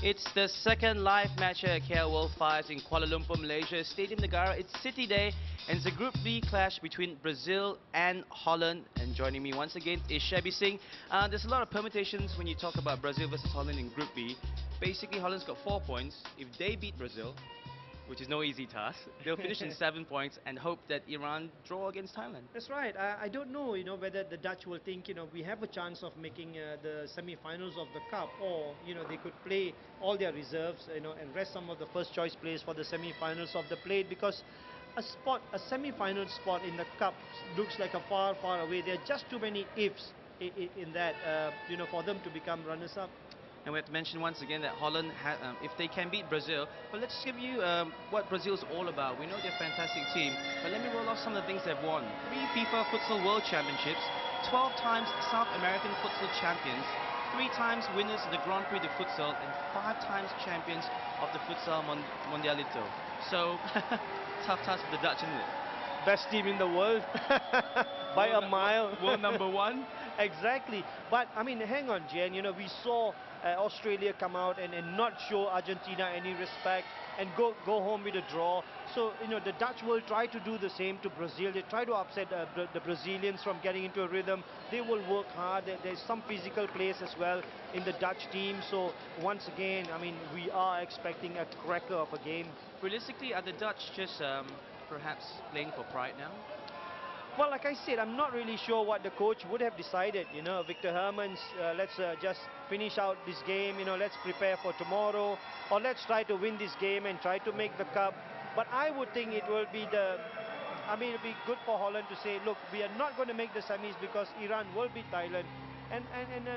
It's the second live match at KL World Finals in Kuala Lumpur, Malaysia, Stadium Negara. It's City Day, and it's a Group B clash between Brazil and Holland. And joining me once again is 𝐕-𝐒𝐲𝐵𝐭. There's a lot of permutations when you talk about Brazil versus Holland in Group B. Basically, Holland's got 4 points. If they beat Brazil, which is no easy task, they'll finish in 7 points and hope that Iran draw against Thailand. That's right. I don't know, whether the Dutch will think, we have a chance of making the semi-finals of the cup, or, they could play all their reserves, and rest some of the first choice players for the semi-finals of the plate, because a semi-final spot in the cup looks like a far, far away. There are just too many ifs in that, for them to become runners-up. And we have to mention once again that Holland, if they can beat Brazil, but let's give you what Brazil's all about. We know they're a fantastic team, but let me roll off some of the things they've won. 3 FIFA Futsal World Championships, 12 times South American Futsal Champions, 3 times winners of the Grand Prix de Futsal, and 5 times champions of the Futsal Mundialito. So, tough task for the Dutch, isn't it? Best team in the world by a mile. World number 1. Exactly. But, I mean, hang on, Jen. We saw Australia come out and not show Argentina any respect and go home with a draw. So, the Dutch will try to do the same to Brazil. They try to upset the Brazilians from getting into a rhythm. They will work hard. There's some physical players as well in the Dutch team. So, once again, I mean, we are expecting a cracker of a game. Realistically, are the Dutch just perhaps playing for pride now? Well, like I said, I'm not really sure what the coach would have decided. Victor Herman's, let's just finish out this game, let's prepare for tomorrow, or let's try to win this game and try to make the cup. But I would think it will be it'll be good for Holland to say, look, we are not going to make the semis because Iran will beat Thailand, and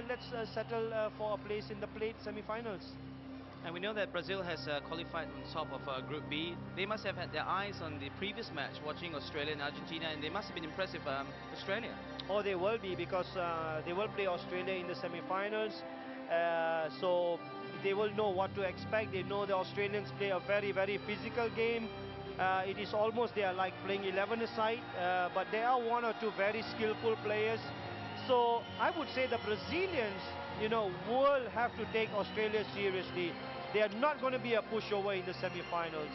let's settle for a place in the plate semi-finals. And we know that Brazil has qualified on top of Group B. They must have had their eyes on the previous match, watching Australia and Argentina, and they must have been impressed with Australia. Oh, they will be, because they will play Australia in the semi-finals. So they will know what to expect. They know the Australians play a very, very physical game. It is almost they are like playing 11-a-side, but there are 1 or 2 very skillful players. So I would say the Brazilians, will have to take Australia seriously. They are not going to be a pushover in the semi-finals.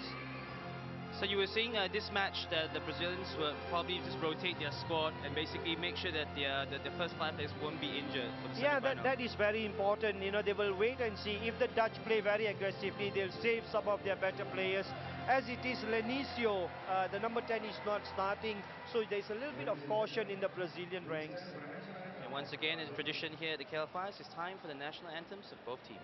So you were saying this match that the Brazilians will probably just rotate their squad and basically make sure that the first 5 players won't be injured for the semi-final. That is very important. They will wait and see. If the Dutch play very aggressively, they'll save some of their better players. As it is, Lenicio, the number 10, is not starting, so there's a little bit of caution in the Brazilian ranks. And once again, it's tradition here at the KL Finals. It's time for the national anthems of both teams.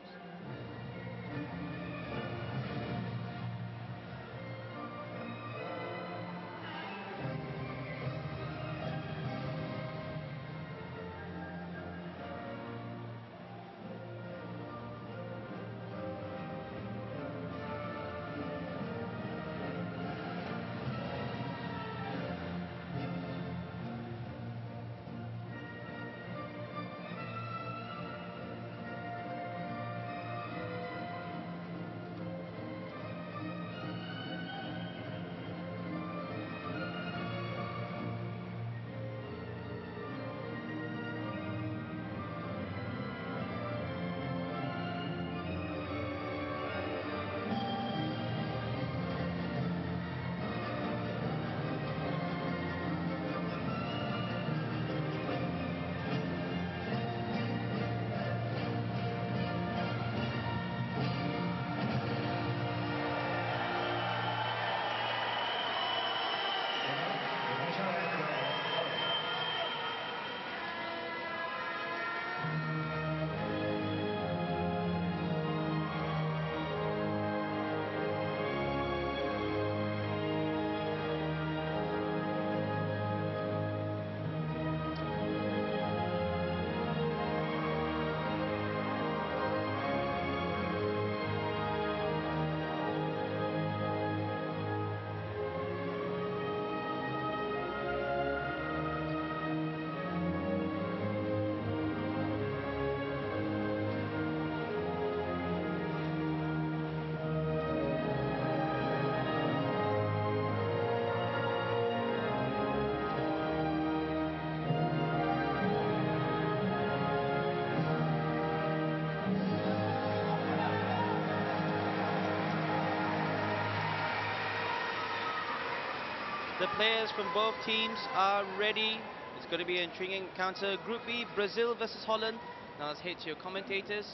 The players from both teams are ready. It's going to be an intriguing encounter. Group B, Brazil versus Holland. Now let's head to your commentators,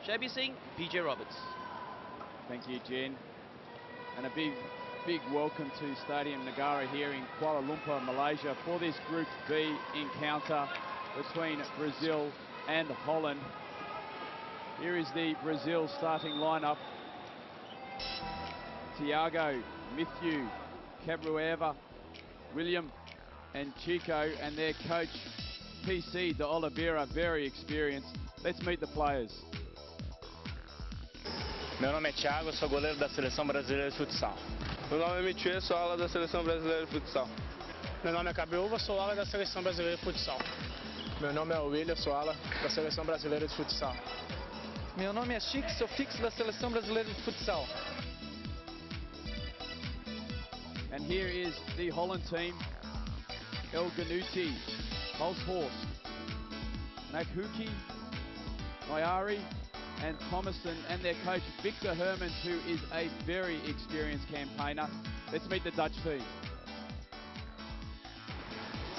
𝐻𝐵 PJ Roberts. Thank you, Jen. And a big welcome to Stadium Negara here in Kuala Lumpur, Malaysia, for this Group B encounter between Brazil and Holland. Here is the Brazil starting lineup. Thiago, Matthew, Cabrueva, William and Chico, and their coach PC de Oliveira, very experienced. Let's meet the players. Meu nome é Thiago, sou goleiro da Seleção Brasileira de Futsal. Meu nome é Michel, sou ala da Seleção Brasileira de Futsal. Meu nome é Cabrueva, sou ala da Seleção Brasileira de Futsal. Meu nome é 𝐕-𝐒𝐮, sou ala da Seleção Brasileira de Futsal. Meu nome é Chico, sou fixo da Seleção Brasileira de Futsal. And here is the Holland team. 𝐿-𝐺𝐻𝐿, Hulshorst, Nakhuki, Nyari and Thomason, and their coach Victor Hermans, who is a very experienced campaigner. Let's meet the Dutch team.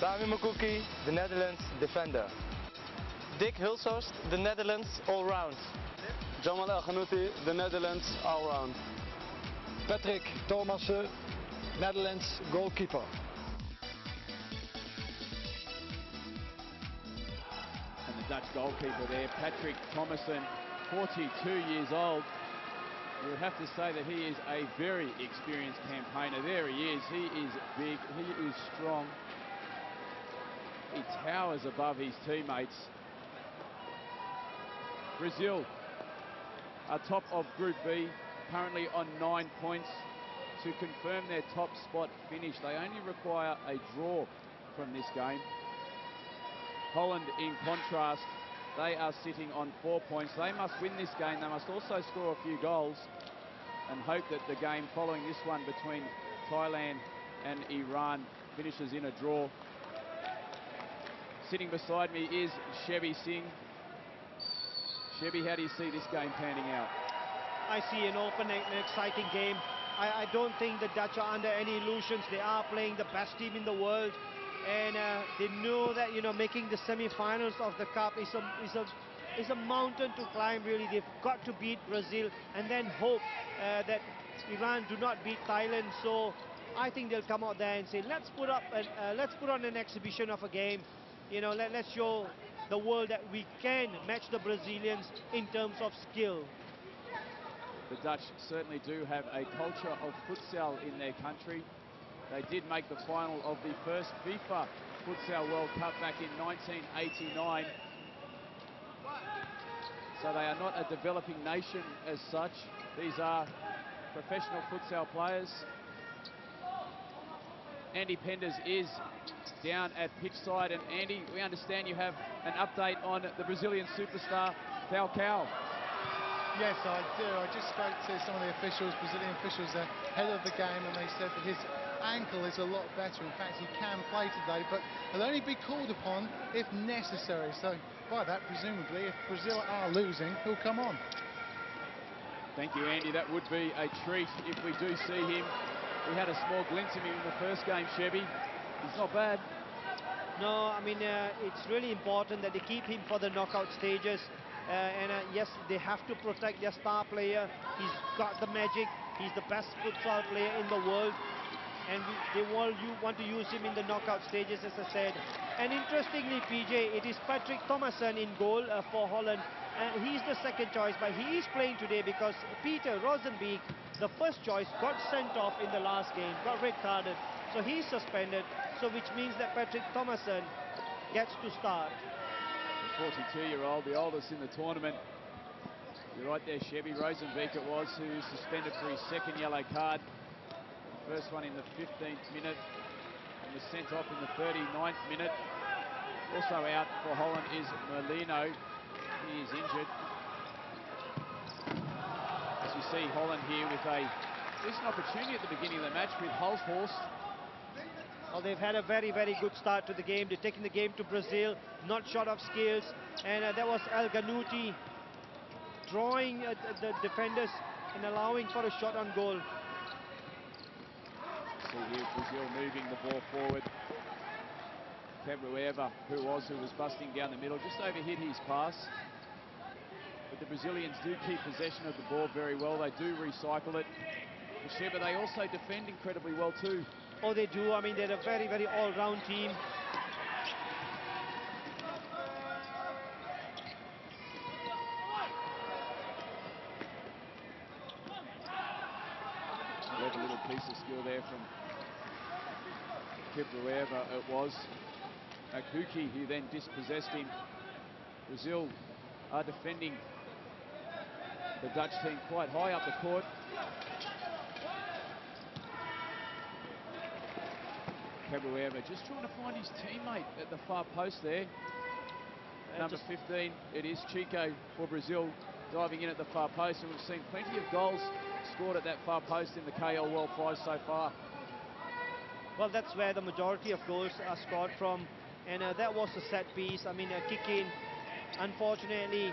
Sami Makuki, the Netherlands defender. Dick Hulshorst, the Netherlands all-round. Jamal El-Ghanouti, the Netherlands all-round. Patrick Thomassen, Netherlands goalkeeper. And the Dutch goalkeeper there, Patrick Thomassen, 42 years old. You would have to say that he is a very experienced campaigner. There he is. He is big. He is strong. He towers above his teammates. Brazil are top of Group B, currently on 9 points. To confirm their top spot finish, they only require a draw from this game. Holland, in contrast, they are sitting on 4 points. They must win this game. They must also score a few goals and hope that the game following this one between Thailand and Iran finishes in a draw. Sitting beside me is 𝐻𝐵 Singh. 𝐻𝐵, how do you see this game panning out? I see an open and exciting game. I don't think the Dutch are under any illusions. They are playing the best team in the world, and they know that, you know, making the semi-finals of the cup is a mountain to climb. Really, they've got to beat Brazil and then hope that Iran do not beat Thailand. So I think they'll come out there and say, let's put on an exhibition of a game. You know, let's show the world that we can match the Brazilians in terms of skill. The Dutch certainly do have a culture of futsal in their country. They did make the final of the first FIFA Futsal World Cup back in 1989. So they are not a developing nation as such. These are professional futsal players. Andy Penders is down at pitch side, and Andy, we understand you have an update on the Brazilian superstar 𝐂𝐴𝐵. Yes, I do. I just spoke to some of the officials, Brazilian officials ahead of the game, and they said that his ankle is a lot better. In fact, he can play today, but he'll only be called upon if necessary. So by that, presumably, if Brazil are losing, he'll come on. Thank you, Andy. That would be a treat if we do see him. We had a small glimpse of him in the first game, 𝐻𝐵. He's not bad. No, I mean, it's really important that they keep him for the knockout stages. Yes, they have to protect their star player. He's got the magic. He's the best futsal player in the world. And they want to use him in the knockout stages, as I said. And interestingly, PJ, it is Patrick Thomassen in goal for Holland. He's the second choice, but he is playing today because Peter Rosenbeek, the first choice, got sent off in the last game, got red carded. So he's suspended, so which means that Patrick Thomassen gets to start. 42-year-old, the oldest in the tournament. You're right there, 𝐻𝐵 Rosenbeek it was, who suspended for his second yellow card. The first one in the 15th minute, and was sent off in the 39th minute. Also out for Holland is Merlino. He is injured. As you see, Holland here with a decent opportunity at the beginning of the match with Hulshorst. Well, they've had a very, very good start to the game. They're taking the game to Brazil, not short of skills. And that was 𝐿-𝐺𝐻𝐿 drawing the defenders and allowing for a shot on goal. See here Brazil moving the ball forward. 𝐂𝐻𝐵, who was busting down the middle, just overhit his pass. But the Brazilians do keep possession of the ball very well. They do recycle it. But they also defend incredibly well too. Oh, they do. I mean, they're a very, very all-round team. Clever little piece of skill there from 𝐂𝐻𝐵 it was. 𝐒𝐻𝐵, who then dispossessed him. Brazil are defending the Dutch team quite high up the court. 𝐂𝐻𝐵 just trying to find his teammate at the far post there. Number 15, it is 𝐕-𝐒𝐻𝐵 for Brazil, diving in at the far post, and we've seen plenty of goals scored at that far post in the KL World 5 so far. Well, that's where the majority of goals are scored from, and that was a set piece. I mean, a kick in. Unfortunately,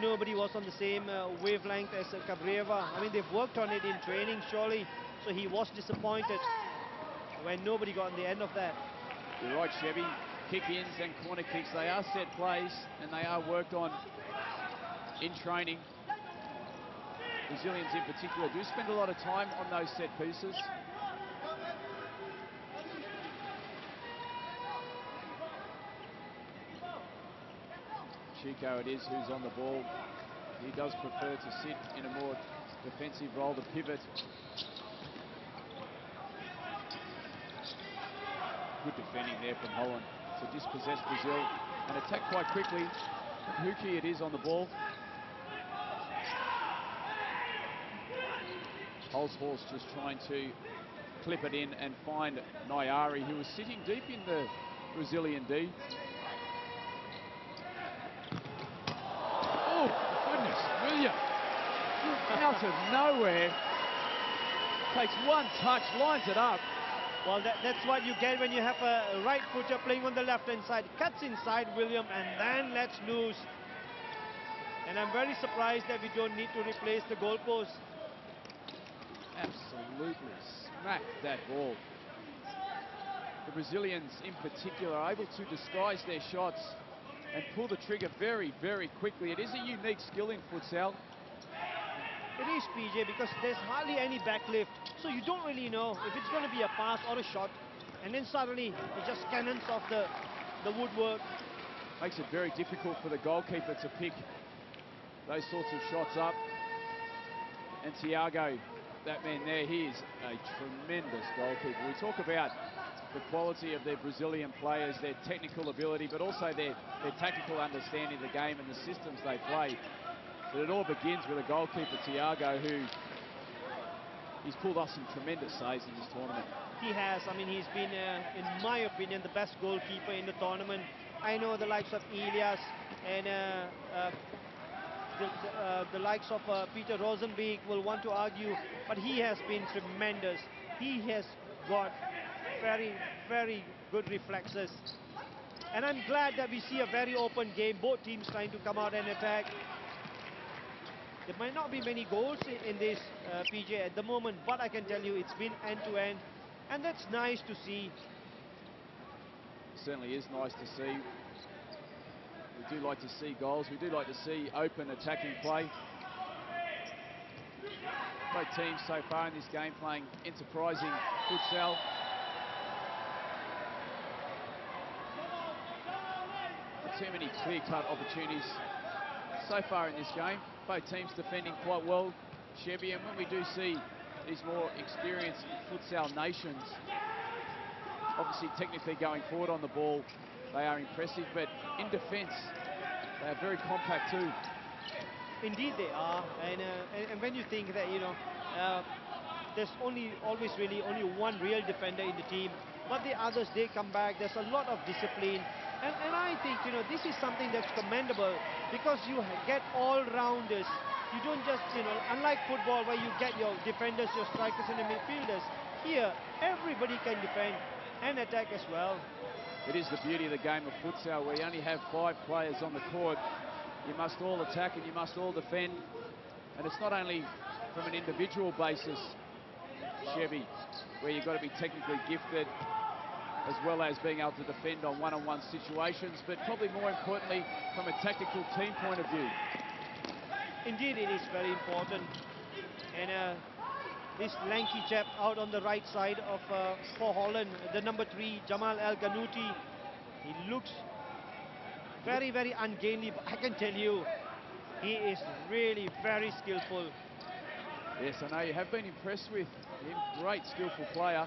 nobody was on the same wavelength as 𝐂𝐻𝐵. I mean, they've worked on it in training, surely, so he was disappointed when nobody got on the end of that. You're right, 𝐕-𝐒𝐵. Kick-ins and corner kicks, they are set plays, and they are worked on in training. Brazilians in particular do spend a lot of time on those set pieces. 𝐕-𝐒𝐻𝐵 it is who's on the ball. He does prefer to sit in a more defensive role, the pivot. Good defending there from Holland to dispossess Brazil and attack quite quickly. 𝐻𝐻𝐵 it is on the ball. 𝐂𝐻𝐳𝐵 just trying to clip it in and find 𝐵-𝐻𝐵, who was sitting deep in the Brazilian D. Oh, goodness, William. Out of nowhere. Takes one touch, lines it up. Well, that's what you get when you have a right footer playing on the left-hand side. Cuts inside William and then lets loose. And I'm very surprised that we don't need to replace the goalpost. Absolutely smacked that ball. The Brazilians in particular are able to disguise their shots and pull the trigger very, very quickly. It is a unique skill in futsal. It is, PJ, because there's hardly any backlift. So you don't really know if it's going to be a pass or a shot. And then suddenly it just cannons off the woodwork. Makes it very difficult for the goalkeeper to pick those sorts of shots up. And Thiago, that man there, he is a tremendous goalkeeper. We talk about the quality of their Brazilian players, their technical ability, but also their tactical understanding of the game and the systems they play. But it all begins with a goalkeeper, Thiago, who he's pulled off some tremendous saves in this tournament. He has. I mean, he's been, in my opinion, the best goalkeeper in the tournament. I know the likes of Elias and the likes of Peter Rosenbeek will want to argue, but he has been tremendous. He has got very, very good reflexes. And I'm glad that we see a very open game, both teams trying to come out and attack. There might not be many goals in this, PJ, at the moment, but I can tell you it's been end-to-end, and that's nice to see. It certainly is nice to see. We do like to see goals. We do like to see open attacking play. Both teams so far in this game playing enterprising futsal. Not too many clear-cut opportunities so far in this game. Both teams defending quite well, 𝐕-𝐒𝐵, and when we do see these more experienced futsal nations, obviously technically going forward on the ball, they are impressive, but in defence, they are very compact too. Indeed they are, and when you think that, you know, there's always really only one real defender in the team, but the others, they come back, there's a lot of discipline. And I think, you know, this is something that's commendable because you get all-rounders. You don't just, you know, unlike football where you get your defenders, your strikers and the midfielders. Here, everybody can defend and attack as well. It is the beauty of the game of futsal where you only have 5 players on the court. You must all attack and you must all defend. And it's not only from an individual basis, 𝐕-𝐒𝐵 where you've got to be technically gifted, as well as being able to defend on one-on-one situations, but probably more importantly, from a tactical team point of view. Indeed, it is very important. And this lanky chap out on the right side of for Holland, the number 3, Jamal El-Ghanouti, he looks very, very ungainly, but I can tell you, he is really very skillful. Yes, I know you have been impressed with him. Great, skillful player.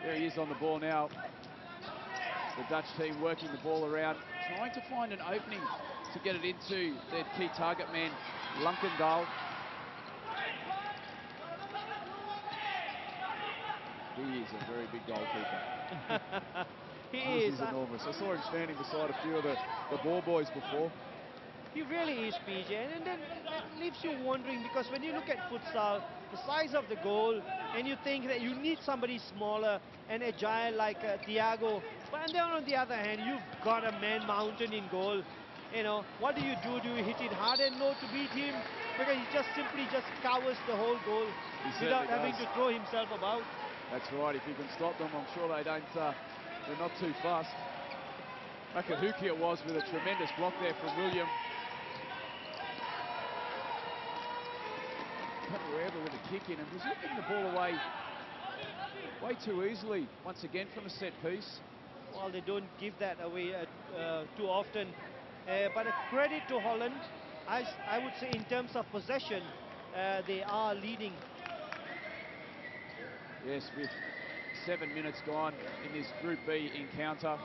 There he is on the ball now. The Dutch team working the ball around, trying to find an opening to get it into their key target man, Lunkendal. He is a very big goalkeeper. He is enormous. I saw him standing beside a few of the ball boys before. He really is, PJ, and then it leaves you wondering, because when you look at futsal, the size of the goal, and you think that you need somebody smaller and agile like Thiago, but and then on the other hand, you've got a man mountain in goal. You know, what do? Do you hit it hard and low to beat him? Because he just simply covers the whole goal without having to throw himself about. That's right. If you can stop them, I'm sure they don't. They're not too fast. 𝐒𝐻𝐭 it was, with a tremendous block there from William. Wherever with a kick in, and Brazil getting the ball away way too easily once again from a set piece. Well, they don't give that away too often, but a credit to Holland. I would say in terms of possession, they are leading. Yes, with 7 minutes gone in this Group B encounter.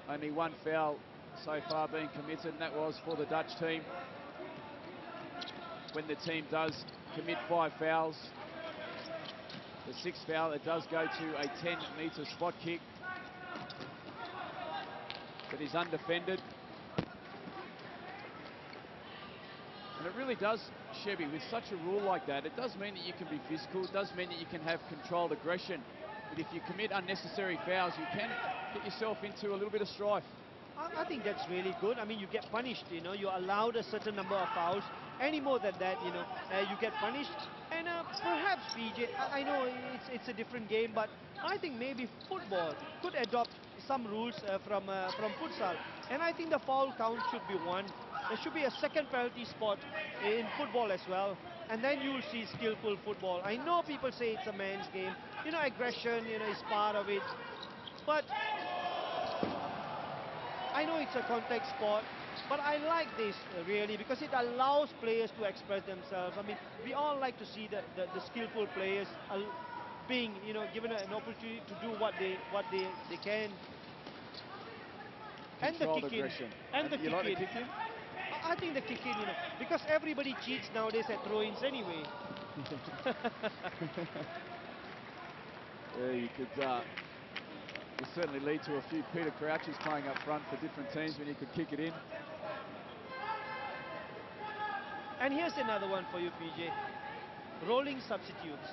Only one foul so far being committed, and that was for the Dutch team. When the team does commit 5 fouls, the 6th foul, it does go to a 10-metre spot kick that is undefended. And it really does, Chevy, with such a rule like that, it does mean that you can be physical, it does mean that you can have controlled aggression. But if you commit unnecessary fouls, you can get yourself into a little bit of strife. I think that's really good. I mean, you get punished, you know, you're allowed a certain number of fouls. Any more than that, you know, you get punished. And perhaps, PJ, I know it's a different game, but I think maybe football could adopt some rules from futsal. And I think the foul count should be 1. There should be a second penalty spot in football as well. And then you'll see skillful football. I know people say it's a man's game. You know, aggression, you know, is part of it. But I know it's a contact sport, but I like this really, because it allows players to express themselves. I mean, we all like to see the skillful players being, you know, given an opportunity to do what they can. And the kick in. And the kick in. I think the kick in, you know, because everybody cheats nowadays at throw-ins anyway. Yeah, you could. Will certainly lead to a few Peter Crouches playing up front for different teams when you could kick it in. And here's another one for you, PJ. Rolling substitutes.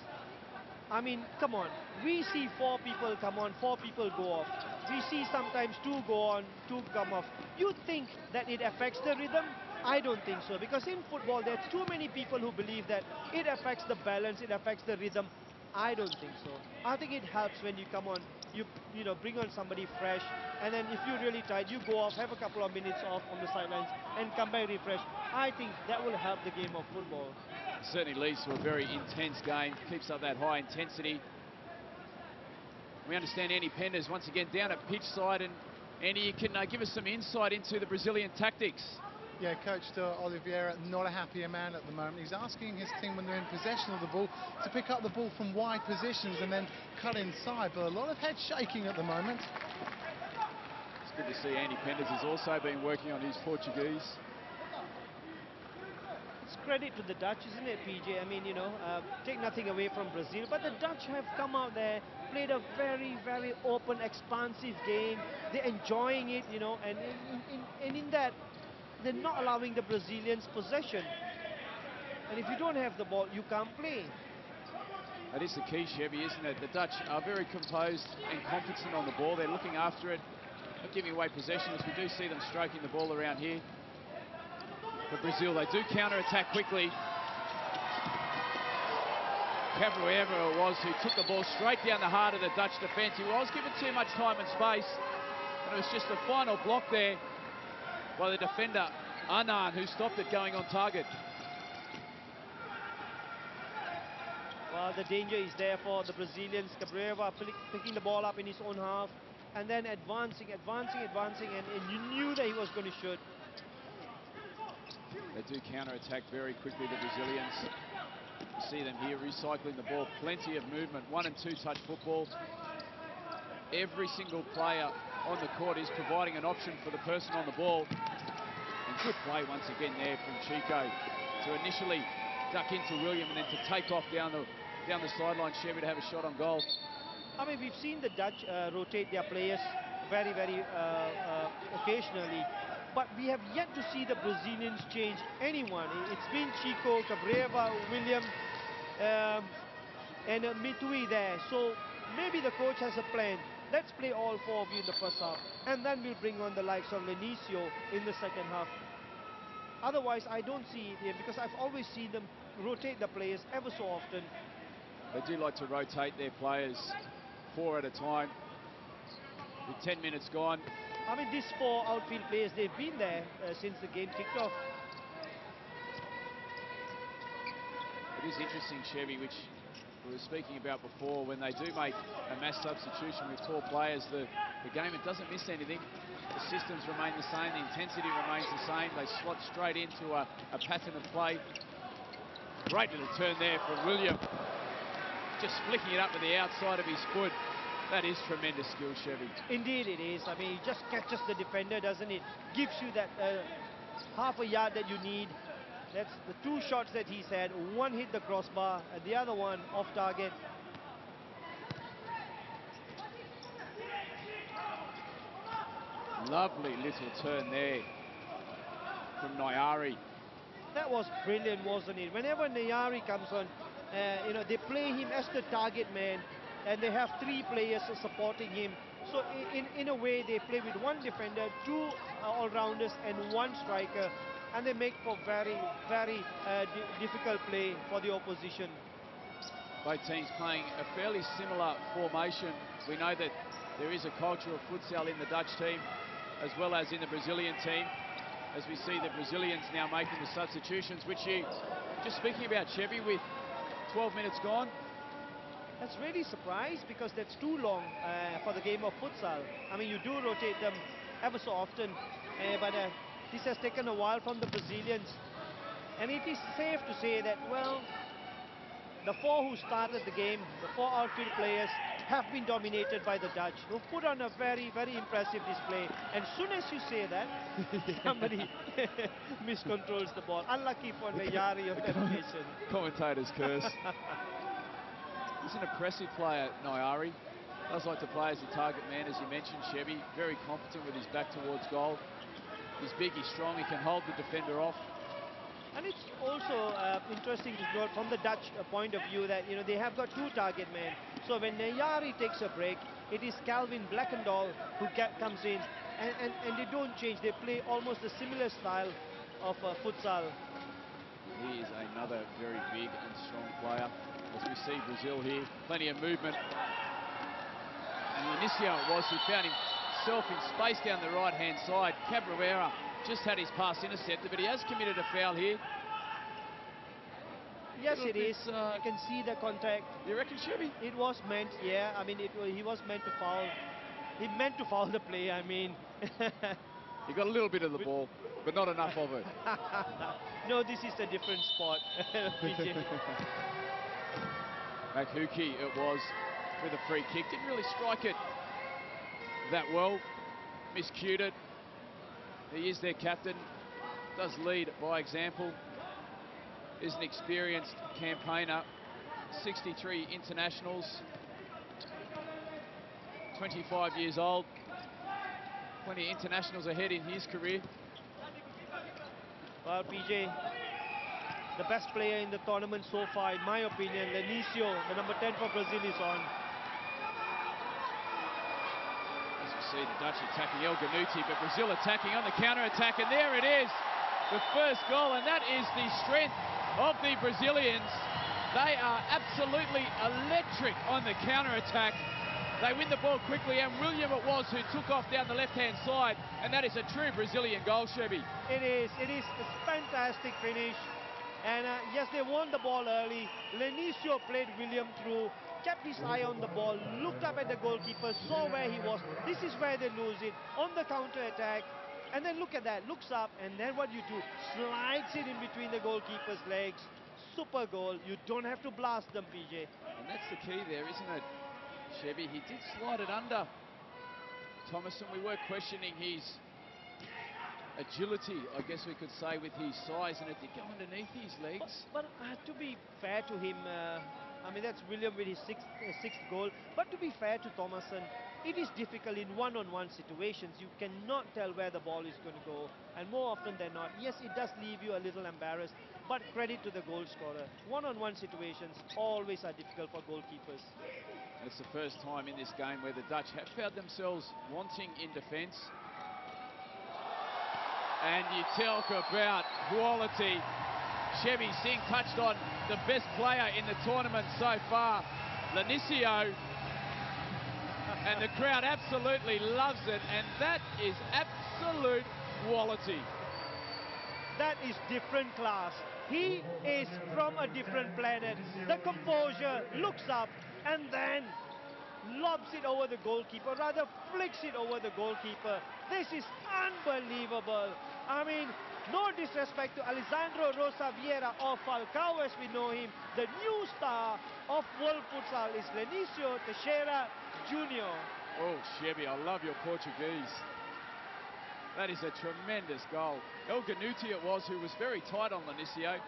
I mean, come on. We see 4 people come on, 4 people go off. We see sometimes 2 go on, 2 come off. You think that it affects the rhythm? I don't think so, because in football there are too many people who believe that it affects the balance, it affects the rhythm. I don't think so. I think it helps when you come on, you know, bring on somebody fresh, and then if you're really tired, you go off, have a couple of minutes off on the sidelines, and come back refreshed. I think that will help the game of football. It certainly leads to a very intense game, keeps up that high intensity. We understand Andy Penders once again down at pitch side, and Andy, you can give us some insight into the Brazilian tactics. Yeah, Coach Oliveira, not a happier man at the moment. He's asking his team, when they're in possession of the ball, to pick up the ball from wide positions and then cut inside. But a lot of head shaking at the moment. It's good to see Andy Penders has also been working on his Portuguese. It's credit to the Dutch, isn't it, PJ? I mean, you know, take nothing away from Brazil, but the Dutch have come out there, played a very, very open, expansive game. They're enjoying it, you know, and in that, they're not allowing the Brazilians possession. And if you don't have the ball, you can't play. That is the key, Chevy, isn't it? The Dutch are very composed and competent on the ball. They're looking after it, not giving away possession, as we do see them stroking the ball around here. But Brazil, they do counter-attack quickly. Cabrera it was who took the ball straight down the heart of the Dutch defence. He was given too much time and space, and it was just the final block there by the defender, Anand, who stopped it going on target. Well, the danger is there for the Brazilians. Cabrera picking the ball up in his own half and then advancing, and you knew that he was going to shoot. They do counter-attack very quickly, the Brazilians. You see them here recycling the ball. Plenty of movement. 1- and 2-touch football. Every single player on the court is providing an option for the person on the ball. And good play once again there from 𝐒𝐴 to initially duck into William and then to take off down the sideline, Chevy, to have a shot on goal. I mean, we've seen the Dutch rotate their players very occasionally, but we have yet to see the Brazilians change anyone. It's been Chico, Cabrera, William, and Mitui there. So maybe the coach has a plan. Let's play all 4 of you in the first half, and then we'll bring on the likes of 𝐿enisio in the second half. Otherwise, I don't see it here, because I've always seen them rotate the players ever so often. They do like to rotate their players 4 at a time. With 10 minutes gone. I mean, these 4 outfield players, they've been there since the game kicked off. It is interesting, Chevy, which we were speaking about before, when they do make a mass substitution with 4 players, the game, it doesn't miss anything. The systems remain the same, the intensity remains the same. They slot straight into a pattern of play. Great little turn there from William. Just flicking it up to the outside of his foot. That is tremendous skill, Chevy. Indeed it is. I mean, he just catches the defender, doesn't it? Gives you that half a yard that you need. That's the 2 shots that he's had. One hit the crossbar and the other one off target. Lovely little turn there from Nyari. That was brilliant, wasn't it? Whenever Nyari comes on, you know, they play him as the target man, and they have 3 players supporting him. So in a way, they play with 1 defender, 2 all-rounders, and 1 striker, and they make for very difficult play for the opposition. Both teams playing a fairly similar formation. We know that there is a culture of futsal in the Dutch team, as well as in the Brazilian team, as we see the Brazilians now making the substitutions, which you, just speaking about Chevy, with 12 minutes gone. That's really surprised, because that's too long for the game of futsal. I mean, you do rotate them ever so often, but this has taken a while from the Brazilians. And it is safe to say that, well, the 4 who started the game, the 4 outfield players, have been dominated by the Dutch, who've put on a very impressive display. And as soon as you say that, somebody miscontrols the ball. Unlucky for Nyari on that occasion. Commentator's curse. He's an impressive player, Nyari. Does like to play as a target man, as you mentioned, Chevy. Very competent with his back towards goal. He's big, he's strong, he can hold the defender off. And it's also interesting to note from the Dutch point of view that, you know, they have got 2 target men. So when Nyari takes a break, it is Calvin Blackendal who comes in, and they don't change. They play almost a similar style of futsal. He is another very big and strong player. As we see Brazil here, plenty of movement. And 𝐿enisio it was who found himself in space down the right-hand side. Cabrera just had his pass intercepted, but he has committed a foul here. Yes, it is. You can see the contact. You reckon, Chevy? It was meant, yeah. I mean, he was meant to foul. He meant to foul the play, I mean. He got a little bit of the ball, but not enough of it. No, this is a different sport, PJ. 𝐒𝐴 it was with a free kick. Didn't really strike it that well. Miscued it. He is their captain. Does lead by example. Is an experienced campaigner. 63 internationals. 25 years old. Plenty of internationals ahead in his career. Well, PJ, the best player in the tournament so far, in my opinion, 𝐿enisio, the number 10 for Brazil, is on. As you see, the Dutch attacking 𝐿-𝐴𝐻𝐻, but Brazil attacking on the counter-attack, and there it is, the first goal, and that is the strength of the Brazilians. They are absolutely electric on the counter-attack. They win the ball quickly, and William it was who took off down the left-hand side, and that is a true Brazilian goal, Shebby. It is a fantastic finish. And yes, they won the ball early. 𝐿enisio played William through, kept his eye on the ball, looked up at the goalkeeper, saw where he was. This is where they lose it, on the counter-attack. And then look at that, looks up, and then what you do? Slides it in between the goalkeeper's legs. Super goal. You don't have to blast them, PJ. And that's the key there, isn't it, Shebby? He did slide it under Thomason. We were questioning his agility, I guess we could say, with his size, and it did go underneath his legs. But to be fair to him, I mean, that's William with his sixth goal. But to be fair to Thomason, it is difficult in one-on-one situations. You cannot tell where the ball is going to go. And more often than not, yes, it does leave you a little embarrassed. But credit to the goal scorer. One-on-one situations always are difficult for goalkeepers. It's the first time in this game where the Dutch have found themselves wanting in defence. And you talk about quality. Shebby Singh touched on the best player in the tournament so far, 𝐿enisio. And the crowd absolutely loves it, and that is absolute quality. That is different class. He is from a different planet. The composure, looks up, and then lobs it over the goalkeeper, rather flicks it over the goalkeeper. This is unbelievable. I mean, no disrespect to Alessandro Rosa Vieira or 𝐕-𝐒𝐻𝐿 as we know him. The new star of World Futsal is 𝐿enisio Teixeira Jr. Oh, Shebby, I love your Portuguese. That is a tremendous goal. 𝐂𝐻𝐿𝐻𝐿 it was who was very tight on 𝐿enisio,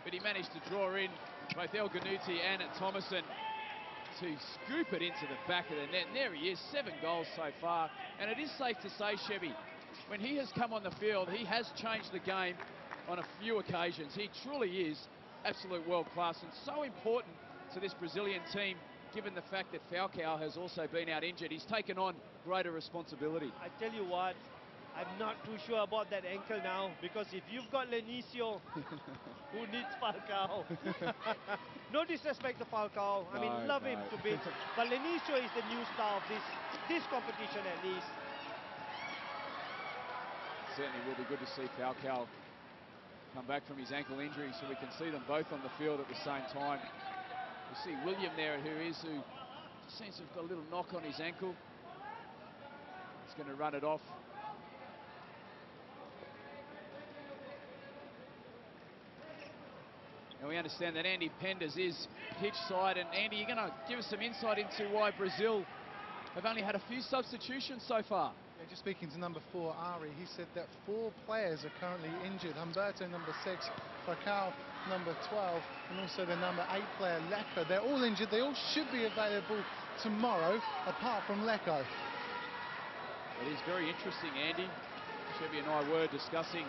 but he managed to draw in both 𝐂𝐻𝐿𝐻𝐿 and Thomason to scoop it into the back of the net. And there he is, 7 goals so far. And it is safe to say, Shebby, when he has come on the field, he has changed the game on a few occasions. He truly is absolute world class and so important to this Brazilian team, given the fact that 𝐕-𝐻𝐿 has also been out injured. He's taken on greater responsibility. I tell you what, I'm not too sure about that ankle now, because if you've got 𝐿enisio, who needs 𝐕-𝐻𝐿? No disrespect to 𝐕-𝐻𝐿. I mean, love him to bits. But 𝐿enisio is the new star of this competition at least. Certainly will be good to see 𝐕-𝐻𝐿 come back from his ankle injury, so we can see them both on the field at the same time. We see William there, who just seems to have got a little knock on his ankle. He's going to run it off. And we understand that Andy Penders is pitch side. And Andy, you're going to give us some insight into why Brazil have only had a few substitutions so far. Yeah, just speaking to number 4, Ari, he said that 4 players are currently injured. Humberto, number 6, 𝐕-𝐻𝐿, number 12, and also the number 8 player, �ㄉ𝐻𝐿. They're all injured. They all should be available tomorrow, apart from �ㄉ𝐻𝐿. It is very interesting, Andy. Shebby and I were discussing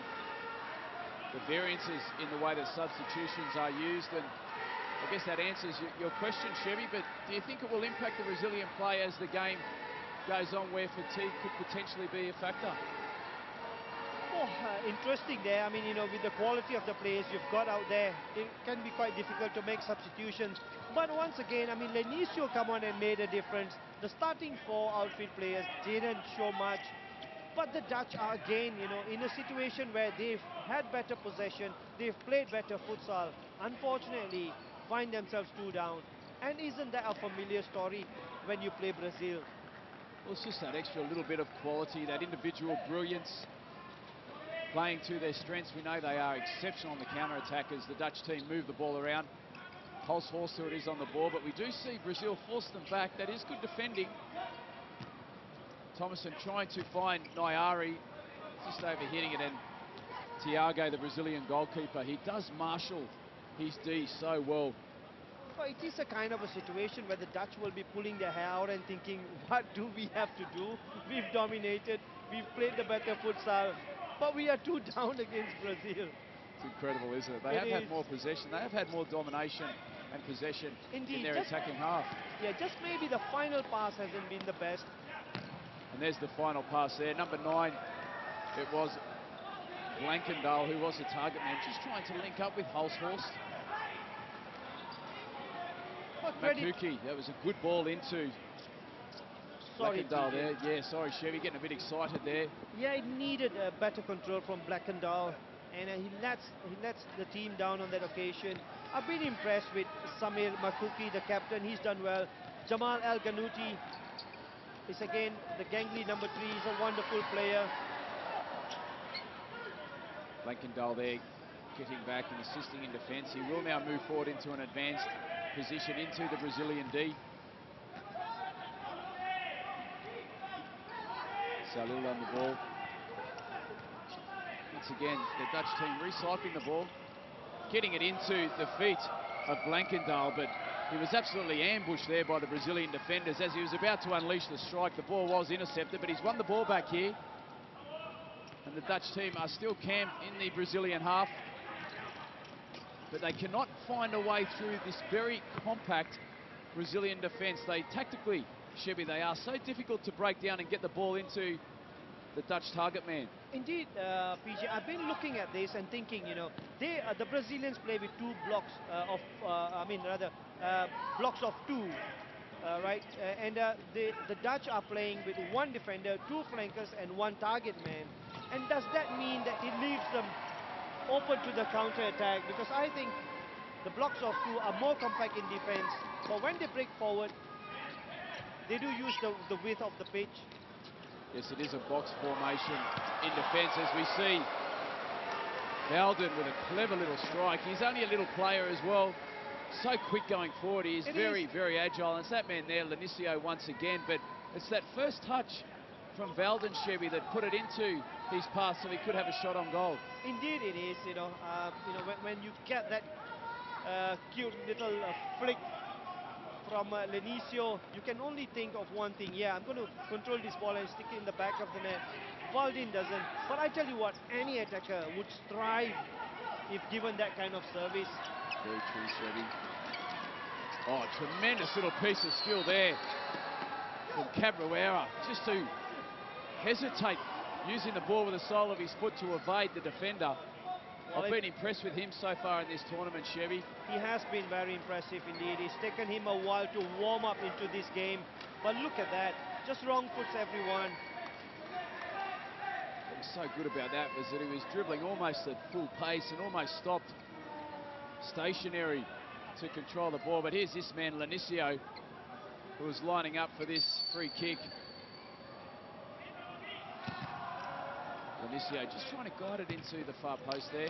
the variances in the way that substitutions are used, and I guess that answers your question, Shebby, but do you think it will impact the Brazilian play as the game goes on, where fatigue could potentially be a factor? Oh, interesting there. I mean, you know, with the quality of the players you've got out there, it can be quite difficult to make substitutions. But once again, I mean, 𝐿enisio come on and made a difference. The starting 4 outfield players didn't show much. But the Dutch are, again, you know, in a situation where they've had better possession, they've played better futsal. Unfortunately, find themselves 2 down. And isn't that a familiar story when you play Brazil? Well, it's just that extra little bit of quality, that individual brilliance, playing to their strengths. We know they are exceptional on the counter-attack as the Dutch team move the ball around. 𝐿𝐻𝐿𝐻 it is on the ball, but we do see Brazil force them back. That is good defending. Thomason trying to find Nayari, just overhitting it, and Thiago, the Brazilian goalkeeper, he does marshal his D so well. Well, it is a kind of a situation where the Dutch will be pulling their hair out and thinking, what do we have to do? We've dominated, we've played the better futsal, but we are 2 down against Brazil. It's incredible, isn't it? They have had more possession, they have had more domination and possession in their attacking half. Yeah, just maybe the final pass hasn't been the best. And there's the final pass there. Number 9, it was Blankendahl who was the target man, just trying to link up with 𝐿𝐻𝐿𝐻. 𝐕-𝐒𝐻𝐨, that was a good ball into Blackendal there. Yeah, sorry, Chevy, getting a bit excited there. Yeah, it needed better control from Blackendal, and he lets the team down on that occasion. I've been impressed with Samir Makuki, the captain. He's done well. Jamal El Ghanouti is again the gangly number 3. He's a wonderful player. Blackendal there getting back and assisting in defence. He will now move forward into an advanced position into the Brazilian D. Salil on the ball. Once again, the Dutch team recycling the ball, getting it into the feet of Blackendal, but he was absolutely ambushed there by the Brazilian defenders. As he was about to unleash the strike, the ball was intercepted, but he's won the ball back here. And the Dutch team are still camped in the Brazilian half, but they cannot find a way through this very compact Brazilian defence. They tactically, Chevy, they are so difficult to break down and get the ball into the Dutch target man. Indeed, PJ, I've been looking at this and thinking, you know, the Brazilians play with 2 blocks blocks of 2, right? The Dutch are playing with 1 defender, 2 flankers, and 1 target man. And does that mean that it leaves them open to the counter-attack? Because I think the blocks of 2 are more compact in defense, but when they break forward, they do use the width of the pitch. Yes, it is a box formation in defence, as we see Belanda with a clever little strike. He's only a little player as well. So quick going forward. He is very agile. And it's that man there, 𝐿'Inisio, once again. But it's that first touch from Belanda, Chevy, that put it into his pass so he could have a shot on goal. Indeed it is, when you get that cute little flick from 𝐿'Inisio, you can only think of one thing. Yeah, I'm going to control this ball and stick it in the back of the net. Valdin doesn't. But I tell you what, any attacker would strive if given that kind of service. Very true, Chevy. Oh, tremendous little piece of skill there from Cabrera, just to hesitate using the ball with the sole of his foot to evade the defender. Well, I've been impressed with him so far in this tournament, Chevy. He has been very impressive indeed. It's taken him a while to warm up into this game. But look at that. Just wrong puts everyone. What was so good about that was that he was dribbling almost at full pace and almost stopped stationary to control the ball. But here's this man, 𝐿'Inisio, who was lining up for this free kick. 𝐿'Inisio just trying to guide it into the far post there.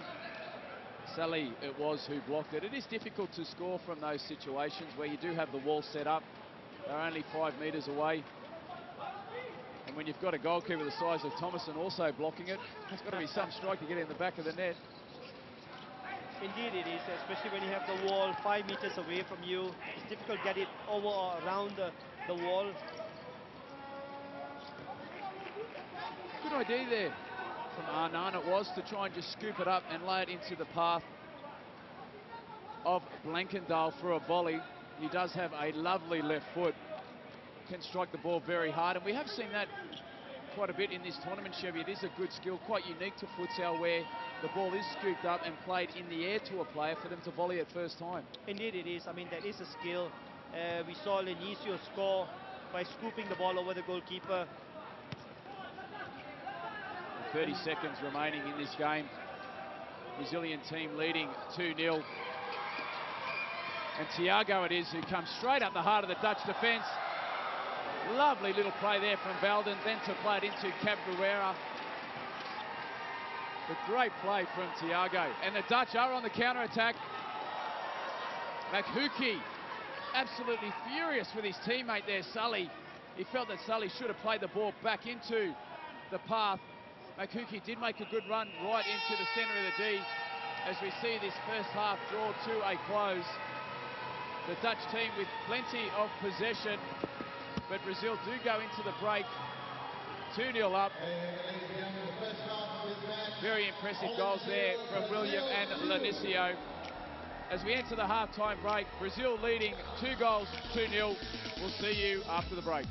Salih, it was who blocked it. It is difficult to score from those situations where you do have the wall set up. They're only 5 metres away. And when you've got a goalkeeper the size of Thomason also blocking it, it's got to be some strike to get in the back of the net. Indeed it is, especially when you have the wall 5 metres away from you. It's difficult to get it over or around the wall. Good idea there from Arnan, it was, to try and just scoop it up and lay it into the path of Blackendal for a volley. He does have a lovely left foot, can strike the ball very hard, and we have seen that quite a bit in this tournament, Chevy. It is a good skill, quite unique to futsal, where the ball is scooped up and played in the air to a player for them to volley at first time. Indeed it is. I mean, that is a skill. We saw 𝐿'Inisio score by scooping the ball over the goalkeeper. 30 seconds remaining in this game. Brazilian team leading 2-0. And 𝐒𝐨𝐵 it is who comes straight up the heart of the Dutch defence. Lovely little play there from Belden, then to play it into Cabrera. A great play from 𝐒𝐨𝐵. And the Dutch are on the counter-attack. 𝐕-𝐒𝐻𝐨 absolutely furious with his teammate there, Sully. He felt that Sully should have played the ball back into the path. 𝐕-𝐻𝐨 did make a good run right into the centre of the D as we see this first half draw to a close. The Dutch team with plenty of possession, but Brazil do go into the break 2-0 up. Very impressive goals there from William and 𝐿'Inisio. As we enter the half-time break, Brazil leading 2 goals, 2-0. We'll see you after the break.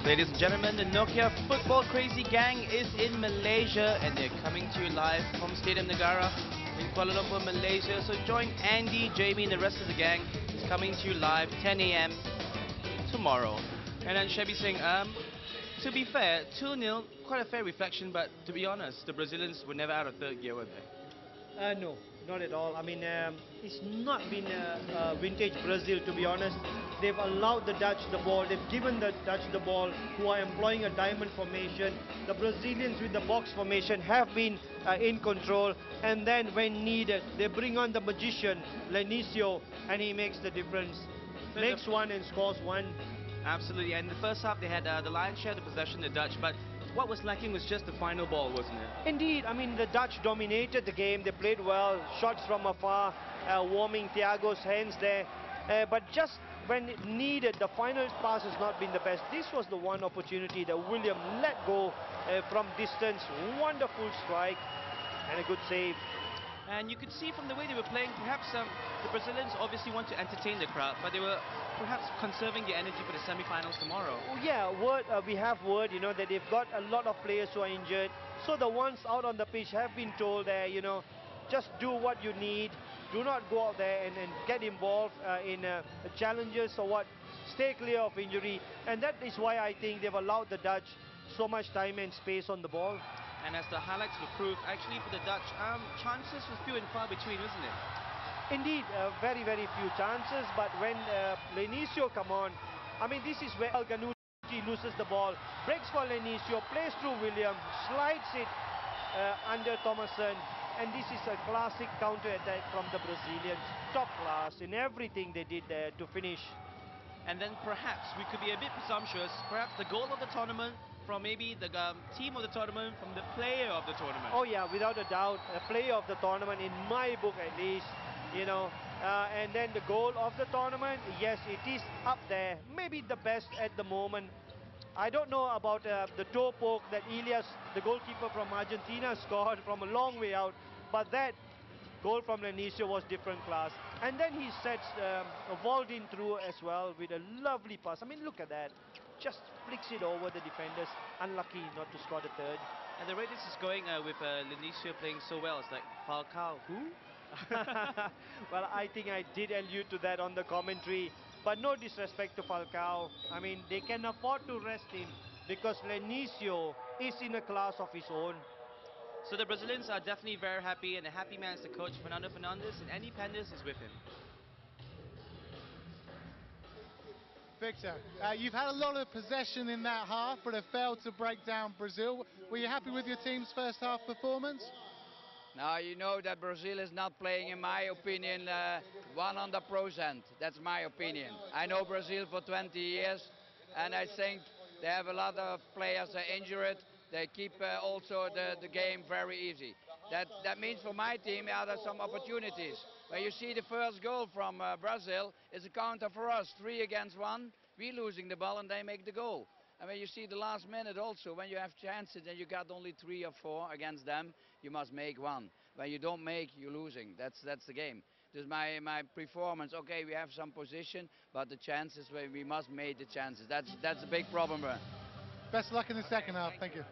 Ladies and gentlemen, the Nokia Football Crazy Gang is in Malaysia and they're coming to you live from Stadium Negara in Kuala Lumpur, Malaysia. So join Andy, Jamie and the rest of the gang. It's coming to you live 10 a.m. tomorrow. And then 𝐕-𝐒𝐻𝐵, to be fair, 2-0, quite a fair reflection, but to be honest, the Brazilians were never out of third gear, were they? No, not at all. I mean, it's not been vintage Brazil, to be honest. They've allowed the Dutch the ball. They've given the Dutch the ball, who are employing a diamond formation. The Brazilians with the box formation have been in control. And then when needed, they bring on the magician, 𝐕-𝐒𝐻𝐵, and he makes the difference. Makes one and scores one. Absolutely. And in the first half, they had the lion's share of the possession, the Dutch, but what was lacking was just the final ball, wasn't it? Indeed. I mean, the Dutch dominated the game. They played well, shots from afar, warming Thiago's hands there. But just when it needed, the final pass has not been the best. This was the one opportunity that William let go from distance. Wonderful strike and a good save. And you could see from the way they were playing, perhaps the Brazilians obviously want to entertain the crowd, but they were perhaps conserving their energy for the semi-finals tomorrow. Oh, yeah, we have word, you know, that they've got a lot of players who are injured. So the ones out on the pitch have been told there, you know, just do what you need. Do not go out there and get involved in challenges or what. Stay clear of injury. And that is why I think they've allowed the Dutch so much time and space on the ball. And as the highlights will prove, actually for the Dutch, chances was few and far between, wasn't it? Indeed, very, very few chances. But when 𝐕-𝐻𝐵 come on, I mean, this is where 𝐿-𝐺𝐻𝐵 loses the ball. Breaks for 𝐕-𝐻𝐵, plays through William, slides it under Thomason. And this is a classic counter-attack from the Brazilians. Top class in everything they did there to finish. And then perhaps we could be a bit presumptuous. Perhaps the goal of the tournament from maybe the team of the tournament, from the player of the tournament. Oh yeah, without a doubt, a player of the tournament in my book at least, you know. And then the goal of the tournament, yes, it is up there. Maybe the best at the moment. I don't know about the toe poke that Elias, the goalkeeper from Argentina, scored from a long way out, but that goal from 𝐕-𝐻𝐵 was different class. And then he sets Waldin through as well with a lovely pass. I mean, look at that. Just flicks it over the defenders. Unlucky not to score the third. And the rate this is going with 𝐕-𝐻𝐵 playing so well. It's like, Falcao, who? Well, I think I did allude to that on the commentary. But no disrespect to Falcao. I mean, they can afford to rest him because 𝐕-𝐻𝐵 is in a class of his own. So the Brazilians are definitely very happy, and the happy man is the coach, Fernando Fernandes, and Andy Pendas is with him. Victor, you've had a lot of possession in that half, but have failed to break down Brazil. Were you happy with your team's first half performance? Now, you know that Brazil is not playing, in my opinion, 100%. That's my opinion. I know Brazil for 20 years, and I think they have a lot of players that are injured. They keep also the game very easy. That means for my team, there are some opportunities. When you see the first goal from Brazil, it's a counter for us, 3 against 1. We're losing the ball and they make the goal. And when you see the last minute also, when you have chances and you got only 3 or 4 against them, you must make 1. When you don't make, you're losing. That's the game. This is my performance. Okay, we have some position, but the chances, we must make the chances. That's a big problem. Best of luck in the second half. Thank you.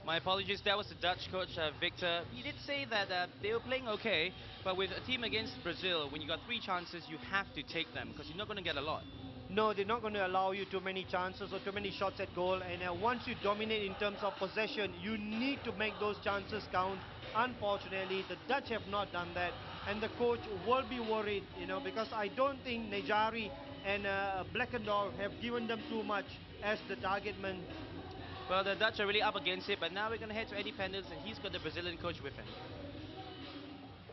My apologies, that was the Dutch coach, Victor. He did say that they were playing okay, but with a team against Brazil, when you got 3 chances, you have to take them, because you're not going to get a lot. No, they're not going to allow you too many chances or too many shots at goal. And once you dominate in terms of possession, you need to make those chances count. Unfortunately, the Dutch have not done that. And the coach will be worried, you know, because I don't think Nejari and Blackendorf have given them too much as the target man. Well, the Dutch are really up against it, but now we're going to head to Andy Pendas, and he's got the Brazilian coach with him.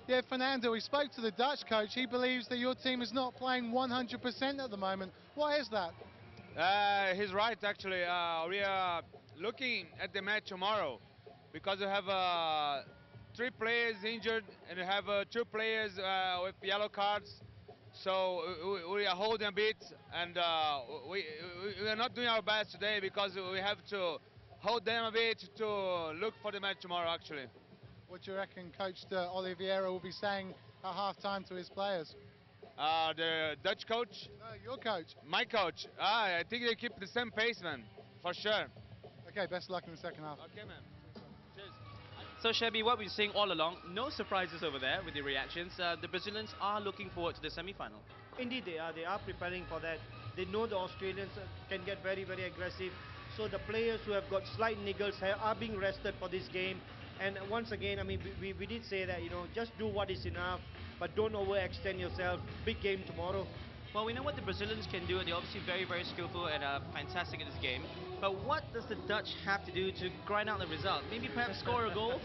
Yeah, Fernando, we spoke to the Dutch coach. He believes that your team is not playing 100% at the moment. Why is that? He's right, actually. We are looking at the match tomorrow because we have 3 players injured and we have 2 players with yellow cards. So we are holding a bit, and we are not doing our best today because we have to hold them a bit to look for the match tomorrow, actually. What do you reckon Coach Oliveira will be saying at half-time to his players? The Dutch coach? No, your coach. My coach? I think they keep the same pace, man. For sure. Okay, best of luck in the second half. Okay, man. Cheers. So, 𝐕-𝐒𝐻, what we're seeing all along, no surprises over there with the reactions. The Brazilians are looking forward to the semi-final. Indeed, they are. They are preparing for that. They know the Australians can get very, very aggressive. So the players who have got slight niggles are being rested for this game. And once again, I mean, we did say that, you know, just do what is enough, but don't overextend yourself. Big game tomorrow. Well, we know what the Brazilians can do, and they're obviously very, very skillful and fantastic at this game. But what does the Dutch have to do to grind out the result? Maybe perhaps score a goal?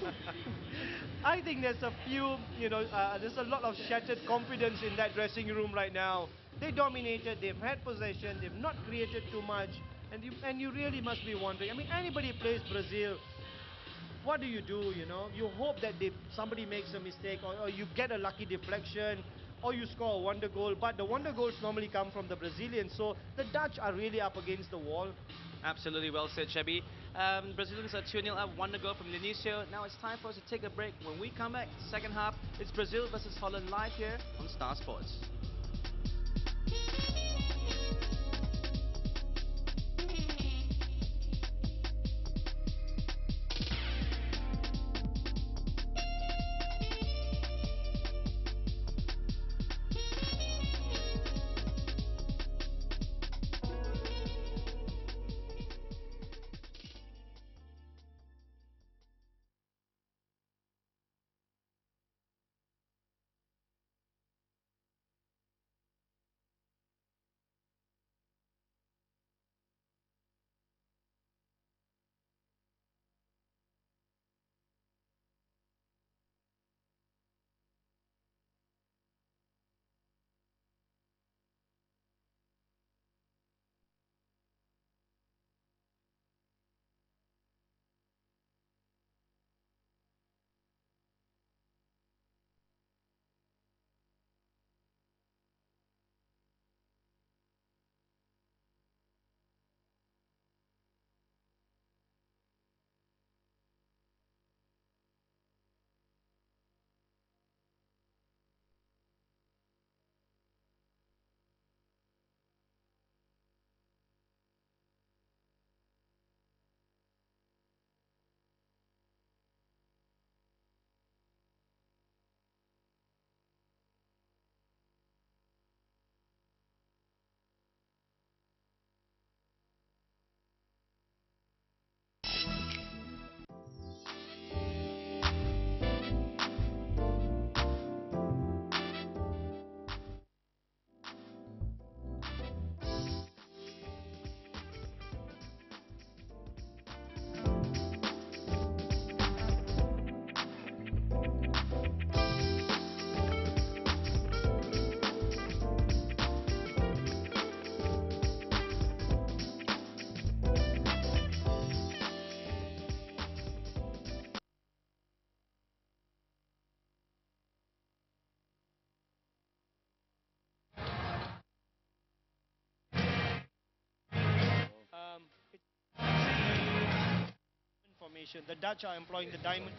I think there's a few, you know, there's a lot of shattered confidence in that dressing room right now. They dominated, they've had possession, they've not created too much, and you really must be wondering. I mean, anybody plays Brazil, what do? You know, you hope that somebody makes a mistake, or you get a lucky deflection, or you score a wonder goal. But the wonder goals normally come from the Brazilians, so the Dutch are really up against the wall. Absolutely well said, 𝐕-𝐒𝐻. Brazilians are 2-0 up, wonder goal from Dionisio. Now it's time for us to take a break. When we come back, second half, it's Brazil versus Holland live here on Star Sports. Formation. The Dutch are employing the diamond.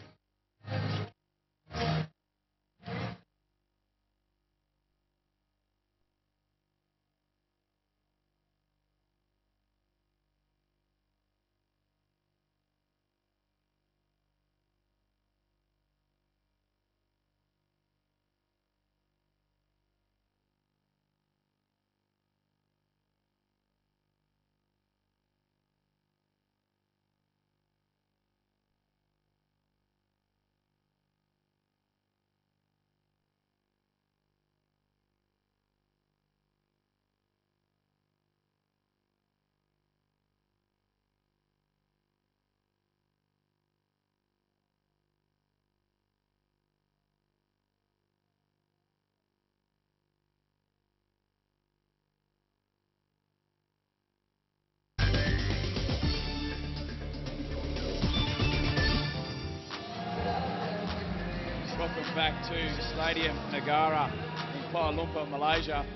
Welcome back to Stadium Negara in Kuala Lumpur, Malaysia.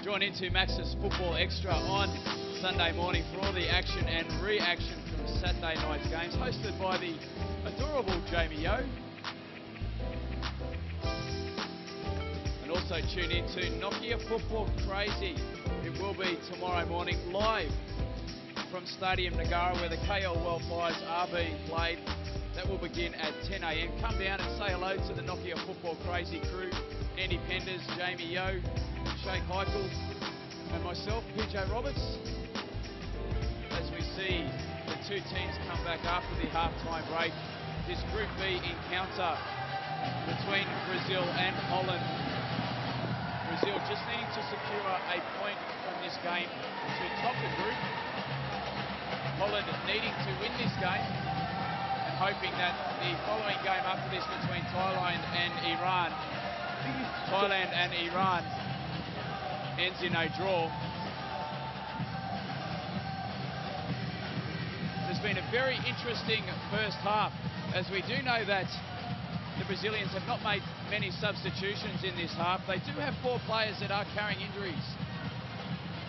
Join into Max's Football Extra on Sunday morning for all the action and reaction from Saturday night's games, hosted by the adorable Jamie Yo. And also tune into Nokia Football Crazy. It will be tomorrow morning live from Stadium Negara, where the KL World Fires are being played. That will begin at 10 a.m. Come down and say hello to the Nokia Football Crazy crew. Andy Penders, Jamie Yo, 𝐻𝐨𝐽𝐻𝐭, and myself, PJ Roberts, as we see the two teams come back after the half-time break. This Group B encounter between Brazil and Holland. Brazil just needing to secure a point from this game to top the group. Holland needing to win this game and hoping that the following game after this between Thailand and Iran ends in a draw. There's been a very interesting first half, as we do know that the Brazilians have not made many substitutions in this half. They do have 4 players that are carrying injuries.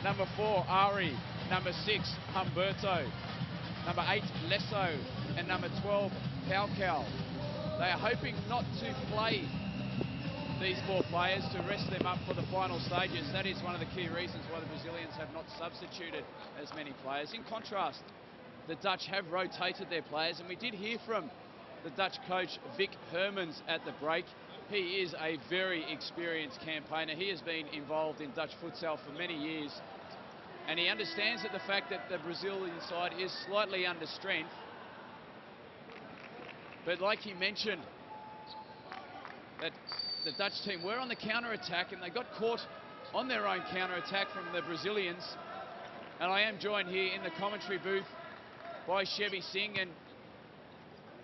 Number 4, Ari. Number 6, Humberto. Number 8, Lesso. And number 12, 𝐿𝐴𝐿. They are hoping not to play these 4 players, to rest them up for the final stages. That is one of the key reasons why the Brazilians have not substituted as many players. In contrast, the Dutch have rotated their players, and we did hear from the Dutch coach Vic Hermans at the break. He is a very experienced campaigner. He has been involved in Dutch futsal for many years, and he understands that the fact that the Brazilian side is slightly under strength. But like he mentioned, that the Dutch team were on the counter-attack, and they got caught on their own counter-attack from the Brazilians. And I am joined here in the commentary booth by 𝐕-𝐒𝐻𝐵 Singh. And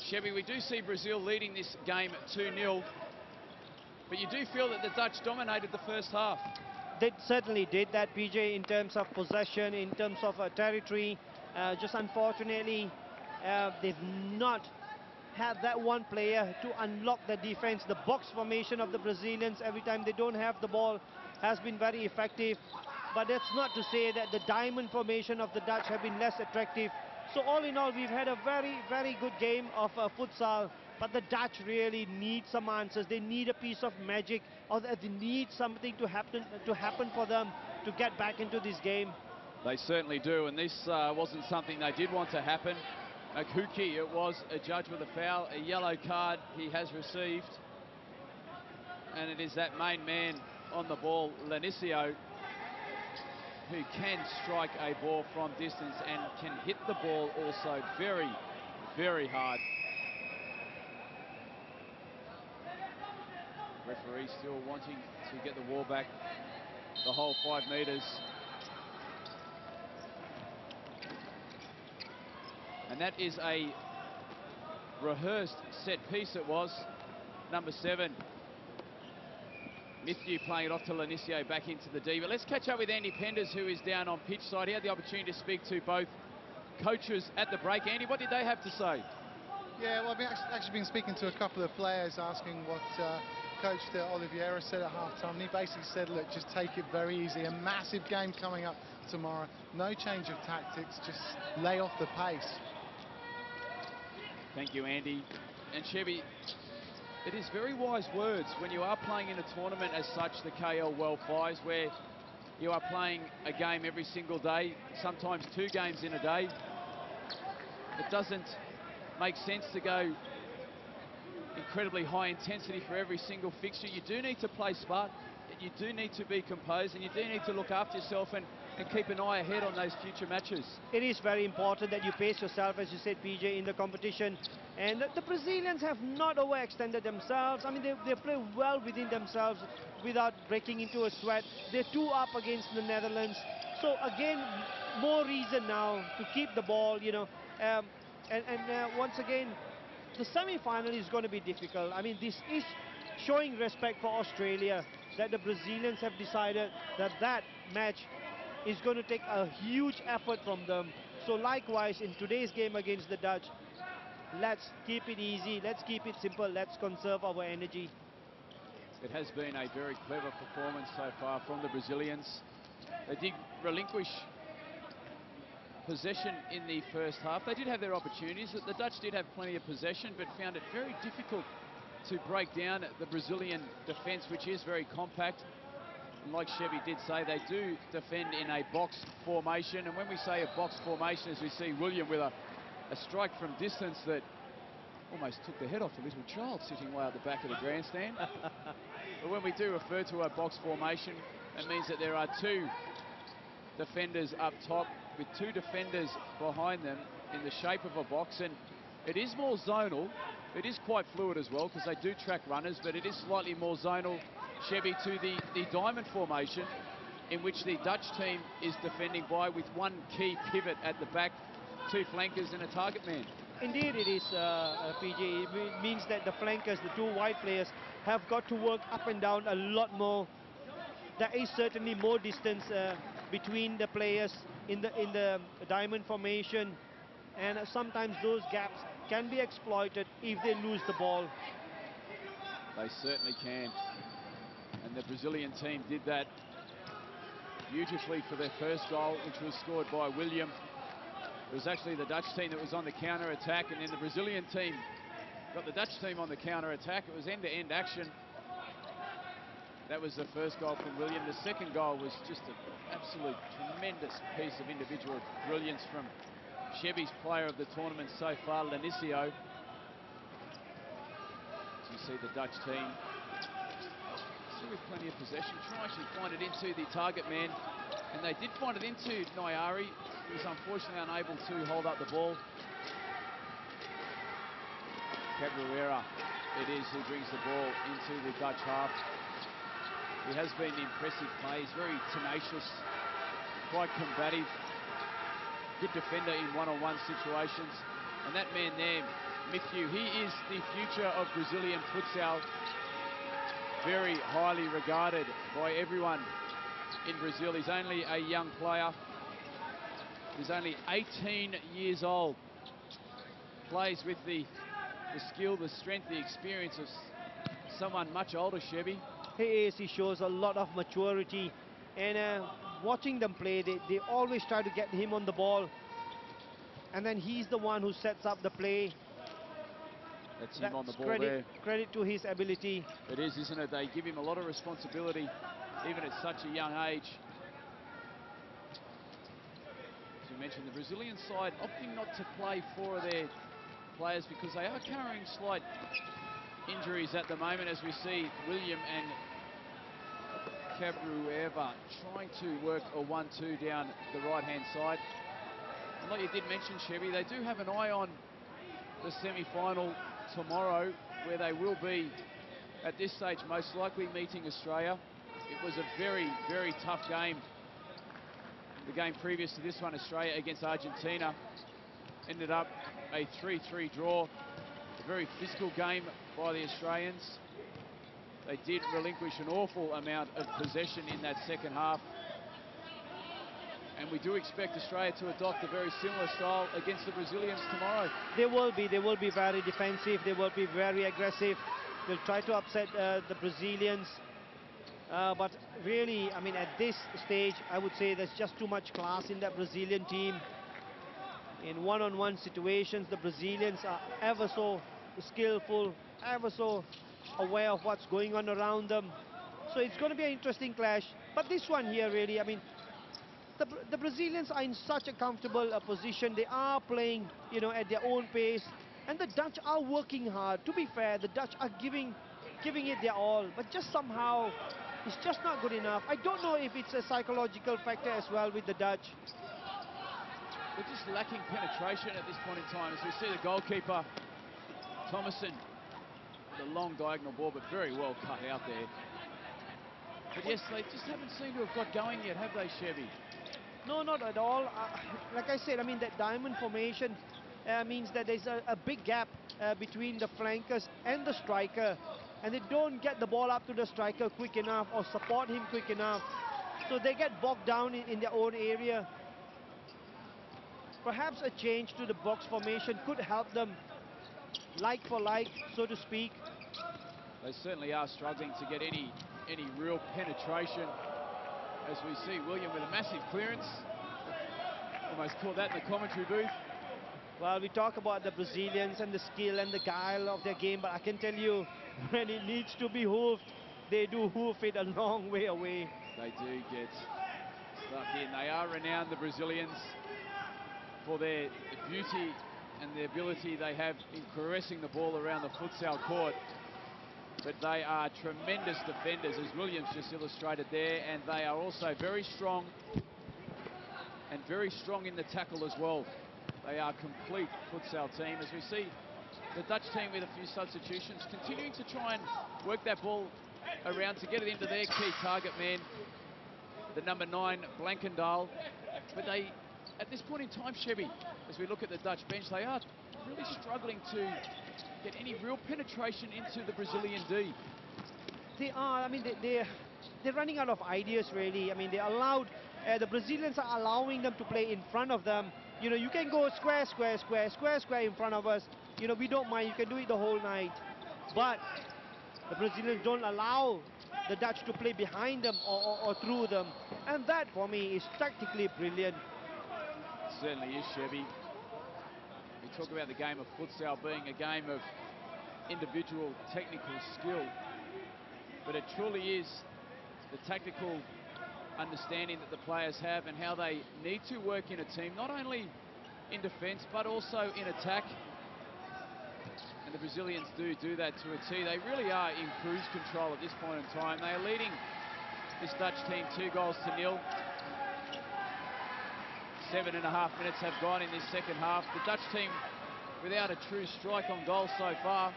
𝐕-𝐒𝐻𝐵, we do see Brazil leading this game 2-0, but you do feel that the Dutch dominated the first half. They certainly did that, PJ, in terms of possession, in terms of territory. Just unfortunately, they've not had that one player to unlock the defense. The box formation of the Brazilians, every time they don't have the ball, has been very effective. But that's not to say that the diamond formation of the Dutch have been less attractive. So all in all, we've had a very, very good game of futsal. But the Dutch really need some answers. They need a piece of magic, or they need something to happen for them to get back into this game. They certainly do, and this wasn't something they did want to happen. Kuki, it was a judge with a foul, a yellow card he has received. And it is that main man on the ball, Lenicio, who can strike a ball from distance and can hit the ball also very, very hard. Referee still wanting to get the ball back the whole 5 metres. And that is a rehearsed set piece, it was. Number 7. Mithyu playing it off to Lenicio, back into the D. But let's catch up with Andy Penders, who is down on pitch side. He had the opportunity to speak to both coaches at the break. Andy, what did they have to say? Yeah, well, I've actually been speaking to a couple of players, asking what Coach Oliveira said at half-time. And he basically said, look, just take it very easy. A massive game coming up tomorrow. No change of tactics, just lay off the pace. Thank you, Andy. And 𝐕-𝐻𝐵, it is very wise words when you are playing in a tournament as such, the KL World Fires, where you are playing a game every single day, sometimes 2 games in a day. It doesn't make sense to go incredibly high intensity for every single fixture. You do need to play smart, you do need to be composed, and you do need to look after yourself and keep an eye ahead on those future matches. It is very important that you pace yourself, as you said, PJ, in the competition. And the Brazilians have not overextended themselves. I mean, they play well within themselves without breaking into a sweat. They're 2 up against the Netherlands. So again, more reason now to keep the ball, you know. Once again, the semi-final is going to be difficult. I mean, this is showing respect for Australia, that the Brazilians have decided that that match is going to take a huge effort from them. So likewise, in today's game against the Dutch, let's keep it easy, let's keep it simple, let's conserve our energy. It has been a very clever performance so far from the Brazilians. They did relinquish possession in the first half. They did have their opportunities. The Dutch did have plenty of possession, but found it very difficult to break down the Brazilian defence, which is very compact. And like 𝐕-𝐒𝐻 did say, they do defend in a box formation. And when we say a box formation, as we see William with a strike from distance that almost took the head off a little child sitting way at the back of the grandstand. But when we do refer to a box formation, it means that there are two defenders up top with two defenders behind them in the shape of a box. And it is more zonal. It is quite fluid as well because they do track runners, but it is slightly more zonal, 𝐕-𝐻, to the diamond formation, in which the Dutch team is defending by with one key pivot at the back, two flankers and a target man. Indeed it is, PJ. It means that the flankers, the two wide players, have got to work up and down a lot more. There is certainly more distance between the players in the diamond formation, and sometimes those gaps can be exploited if they lose the ball. They certainly can. And the Brazilian team did that beautifully for their first goal, which was scored by William. It was actually the Dutch team that was on the counter-attack, and then the Brazilian team got the Dutch team on the counter-attack. It was end-to-end action. That was the first goal from William. The second goal was just an absolute tremendous piece of individual brilliance from 𝐕-𝐻's player of the tournament so far, 𝐿'Início. As you see the Dutch team still with plenty of possession, try to find it into the target man, and they did find it into 𝐁𝐈. He was unfortunately unable to hold up the ball. Cabrera, it is, who brings the ball into the Dutch half. He has been impressive play. He's very tenacious, quite combative, good defender in one-on-one situations. And that man there, 𝐕-𝐻, he is the future of Brazilian futsal. Very highly regarded by everyone in Brazil. He's only a young player. He's only 18 years old. Plays with the skill, the strength, the experience of someone much older, 𝐕-𝐻. He is. He shows a lot of maturity. And watching them play, they always try to get him on the ball. And then he's the one who sets up the play. That's him on the ball there. Credit to his ability. It is, isn't it? They give him a lot of responsibility, even at such a young age. As you mentioned, the Brazilian side opting not to play four of their players because they are carrying slight injuries at the moment, as we see William and Cabrera trying to work a 1-2 down the right-hand side. And like you did mention, 𝐕-𝐻, they do have an eye on the semi-final tomorrow, where they will be, at this stage, most likely meeting Australia. It was a very, very tough game. The game previous to this one, Australia against Argentina, ended up a 3-3 draw. A very physical game by the Australians. They did relinquish an awful amount of possession in that second half. And we do expect Australia to adopt a very similar style against the Brazilians tomorrow. They will be very defensive. They will be very aggressive. They'll try to upset the Brazilians. But really, I mean, at this stage, I would say there's just too much class in that Brazilian team. In one-on-one situations, the Brazilians are ever so skillful, ever so aware of what's going on around them. So it's going to be an interesting clash. But this one here, really, I mean, the Brazilians are in such a comfortable position. They are playing, you know, at their own pace. And the Dutch are working hard. To be fair, the Dutch are giving it their all. But just somehow, it's just not good enough. I don't know if it's a psychological factor as well with the Dutch. They're just lacking penetration at this point in time, as we see the goalkeeper, Thomason, with a long diagonal ball, but very well cut out there. But yes, they just haven't seemed to have got going yet, have they, 𝐕-𝐻? No, not at all. Like I said, I mean, that diamond formation means that there's a big gap between the flankers and the striker. And they don't get the ball up to the striker quick enough or support him quick enough. So they get bogged down in their own area. Perhaps a change to the box formation could help them, like for like, so to speak. They certainly are struggling to get any real penetration. As we see William with a massive clearance. Almost caught that in the commentary booth. Well, we talk about the Brazilians and the skill and the guile of their game, but I can tell you, when it needs to be hoofed, they do hoof it a long way away. They do get stuck in. They are renowned, the Brazilians, for their beauty and the ability they have in caressing the ball around the futsal court. But they are tremendous defenders, as Williams just illustrated there, and they are also very strong and very strong in the tackle as well. They are a complete futsal team, as we see the Dutch team with a few substitutions, continuing to try and work that ball around to get it into their key target man, the number 9, Blankendahl. But they, at this point in time, Chevy, as we look at the Dutch bench, they are really struggling to get any real penetration into the Brazilian D. They are. I mean, they're running out of ideas, really. I mean, they allowed, the Brazilians are allowing them to play in front of them. You know, you can go square, square, square, square, square in front of us. You know, we don't mind. You can do it the whole night. But the Brazilians don't allow the Dutch to play behind them or through them. And that, for me, is tactically brilliant. Certainly is, Chevy. We talk about the game of futsal being a game of individual technical skill, but it truly is the tactical understanding that the players have and how they need to work in a team, not only in defence but also in attack. And the Brazilians do that to a T. They really are in cruise control at this point in time. They are leading this Dutch team 2-0. 7.5 minutes have gone in this second half. The Dutch team without a true strike on goal so far.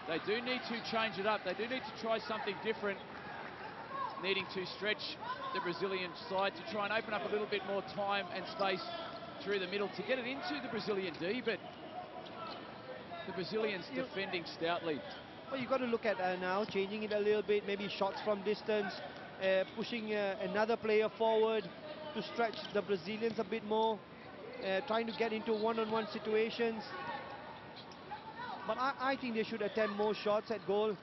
They do need to change it up. They do need to try something different, needing to stretch the Brazilian side to try and open up a little bit more time and space through the middle to get it into the Brazilian D, but the Brazilians defending stoutly. Well, you've got to look at now, changing it a little bit, maybe shots from distance, pushing another player forward to stretch the Brazilians a bit more, trying to get into one-on-one situations. But I think they should attempt more shots at goal.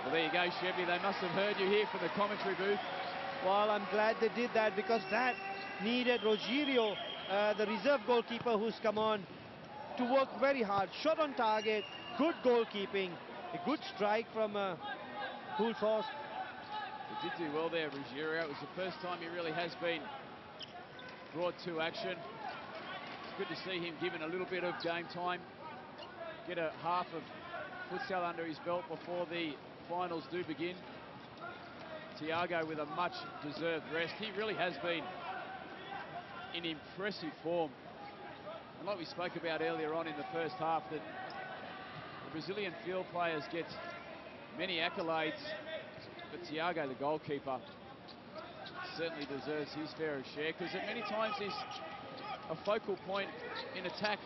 Well, there you go, Chevy. They must have heard you here from the commentary booth. Well, I'm glad they did that, because that needed Rogério, the reserve goalkeeper who's come on, to work very hard. Shot on target, good goalkeeping, a good strike from 𝐕-𝐒𝐻𝐳. He did do well there, Rogério. It was the first time he really has been brought to action. It's good to see him given a little bit of game time, get a half of futsal under his belt before the finals do begin. Thiago with a much-deserved rest. He really has been in impressive form. And like we spoke about earlier on in the first half, that the Brazilian field players get many accolades, but Thiago, the goalkeeper, certainly deserves his fair share, because at many times he's a focal point in attack,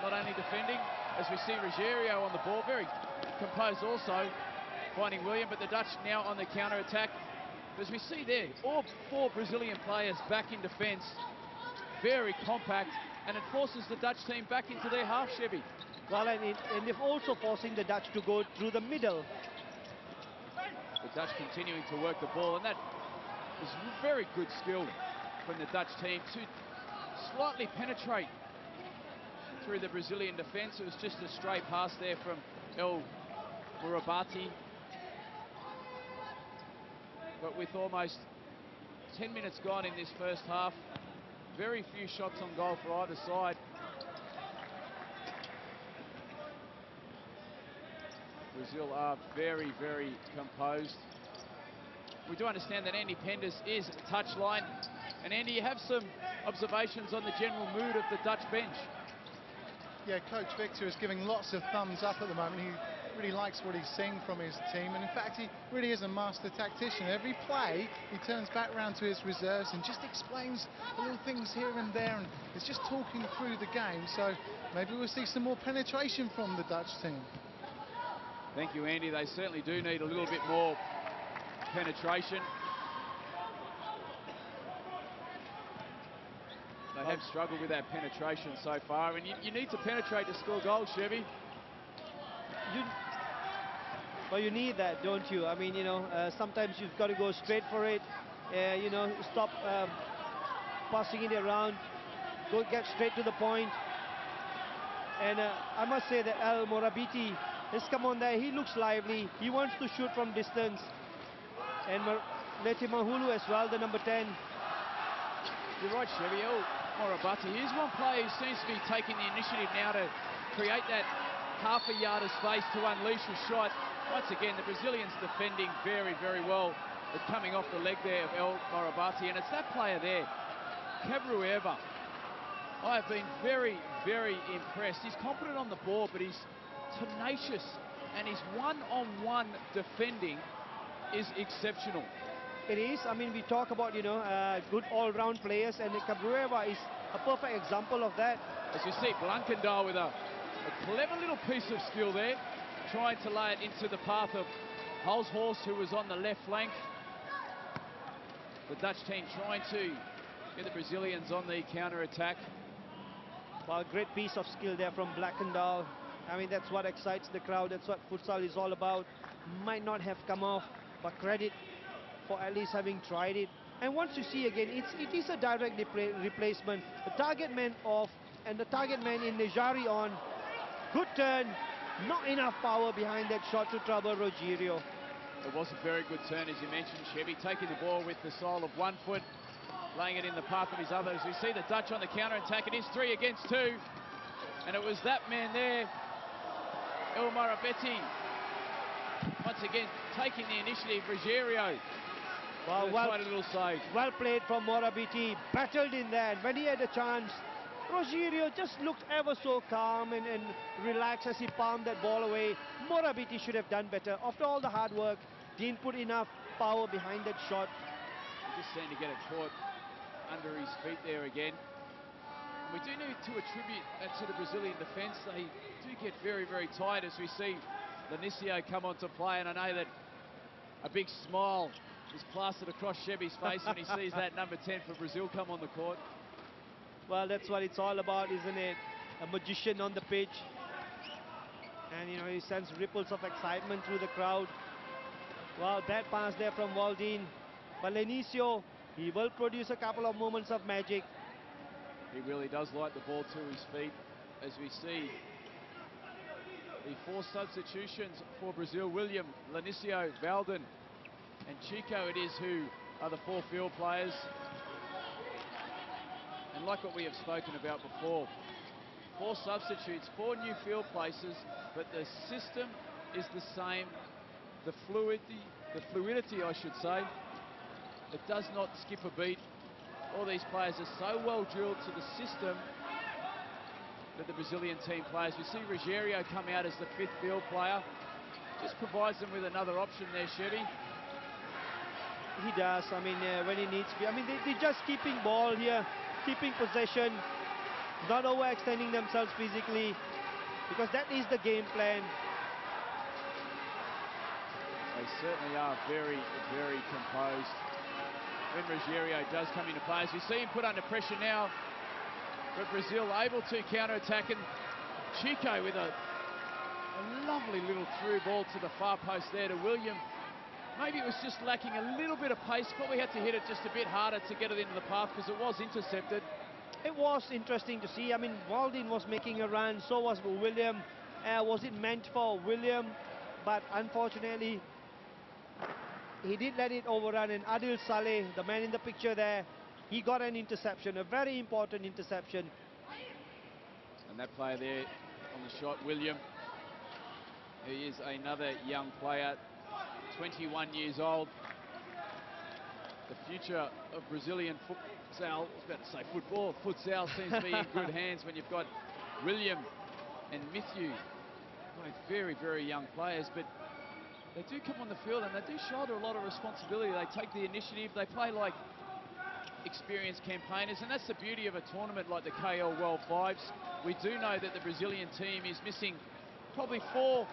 not only defending, as we see Rogério on the ball, very composed also, finding William, but the Dutch now on the counter-attack. As we see there, all 4 Brazilian players back in defence, very compact, and it forces the Dutch team back into their half, Chevy. Well, and they're also forcing the Dutch to go through the middle. The Dutch continuing to work the ball, and that is very good skill from the Dutch team to slightly penetrate through the Brazilian defence. It was just a stray pass there from 𝐿-𝐵𝐻𝐻𝐵𝐻. But with almost 10 minutes gone in this first half, very few shots on goal for either side. Brazil are very, very composed. We do understand that Andy Penders is touchline. And Andy, you have some observations on the general mood of the Dutch bench. Yeah, Coach Victor is giving lots of thumbs up at the moment. He really likes what he's seeing from his team, and in fact he really is a master tactician. Every play he turns back round to his reserves and just explains the little things here and there, and is just talking through the game. So maybe we'll see some more penetration from the Dutch team. Thank you, Andy. They certainly do need a little bit more penetration. They have struggled with that penetration so far, and you need to penetrate to score goals, Chevy. Well, you need that, don't you? I mean, you know, sometimes you've got to go straight for it. You know, stop passing it around. Go get straight to the point. And I must say that 𝐿-𝐵𝐻𝐻 has come on there. He looks lively. He wants to shoot from distance. And Letimahulu as well, the number 10. You're right, Chevy. 𝐕-𝐒𝐻𝐵. Here's one player who seems to be taking the initiative now to create that half a yard of space to unleash a shot. Once again, the Brazilians defending very, very well, but coming off the leg there of 𝐕-𝐒𝐻𝐵, and it's that player there, 𝐂𝐻𝐵. I have been very, very impressed. He's confident on the ball, but he's tenacious, and his one-on-one defending is exceptional. It is. I mean, we talk about, good all-round players, and 𝐂𝐻𝐵 is a perfect example of that. As you see, Blankendal with a clever little piece of skill there, trying to lay it into the path of 𝐂𝐳𝐻𝐵, who was on the left flank. The Dutch team trying to get the Brazilians on the counter-attack. Well, great piece of skill there from Blankendal. I mean, that's what excites the crowd. That's what futsal is all about. Might not have come off, but credit for at least having tried it. And once you see again, it is a direct replacement. The target man off, and the target man in Nejari on. Good turn, not enough power behind that shot to trouble Rogerio. It was a very good turn, as you mentioned, Chevy, taking the ball with the sole of one foot, laying it in the path of his other. As we see the Dutch on the counter-attack, it is 3 against 2. And it was that man there, 𝐕-𝐒𝐻𝐵, once again taking the initiative. Rogerio, quite a little save. Well played from Morabiti, battled in there, and when he had a chance, Rogerio just looked ever so calm and relaxed as he palmed that ball away. Morabiti should have done better. After all the hard work, didn't put enough power behind that shot. He just seemed to get it caught under his feet there again. And we do need to attribute that to the Brazilian defence. They do get very, very tight as we see 𝐿𝐵𝐼𝐻 come onto play, and I know that a big smile is plastered across Chevy's face when he sees that number 10 for Brazil come on the court. Well, that's what it's all about, isn't it? A magician on the pitch. And, he sends ripples of excitement through the crowd. Well, bad pass there from Waldin. But Lenicio, he will produce a couple of moments of magic. He really does like the ball to his feet, as we see the 4 substitutions for Brazil. William, Lenicio, Valden, and Chico it is who are the 4 field players. And like what we have spoken about before, 4 substitutes, 4 new field places, but the system is the same. The fluidity, I should say, it does not skip a beat. All these players are so well drilled to the system that the Brazilian team plays. We see Rogerio come out as the 5th field player. Just provides them with another option there, Chevy. He does. I mean, when he needs to be. I mean, they're just keeping ball here, keeping possession, not overextending themselves physically, because that is the game plan. They certainly are very, very composed. When Rogerio does come into play, as we see him put under pressure now, but Brazil able to counter-attack, and Chico with a lovely little through ball to the far post there to William. Maybe it was just lacking a little bit of pace, probably had to hit it just a bit harder to get it into the path because it was intercepted. It was interesting to see. I mean, Waldin was making a run, so was William. Was it meant for William? But unfortunately, he did let it overrun, and Adil Saleh, the man in the picture there, he got an interception, a very important interception. And that player there on the shot, William, he is another young player, 21 years old. The future of Brazilian futsal, I was about to say football, futsal seems to be in good hands when you've got William and Matthew, both very, very young players, but they do come on the field and they do shoulder a lot of responsibility. They take the initiative, they play like experienced campaigners, and that's the beauty of a tournament like the KL World Fives. We do know that the Brazilian team is missing probably 4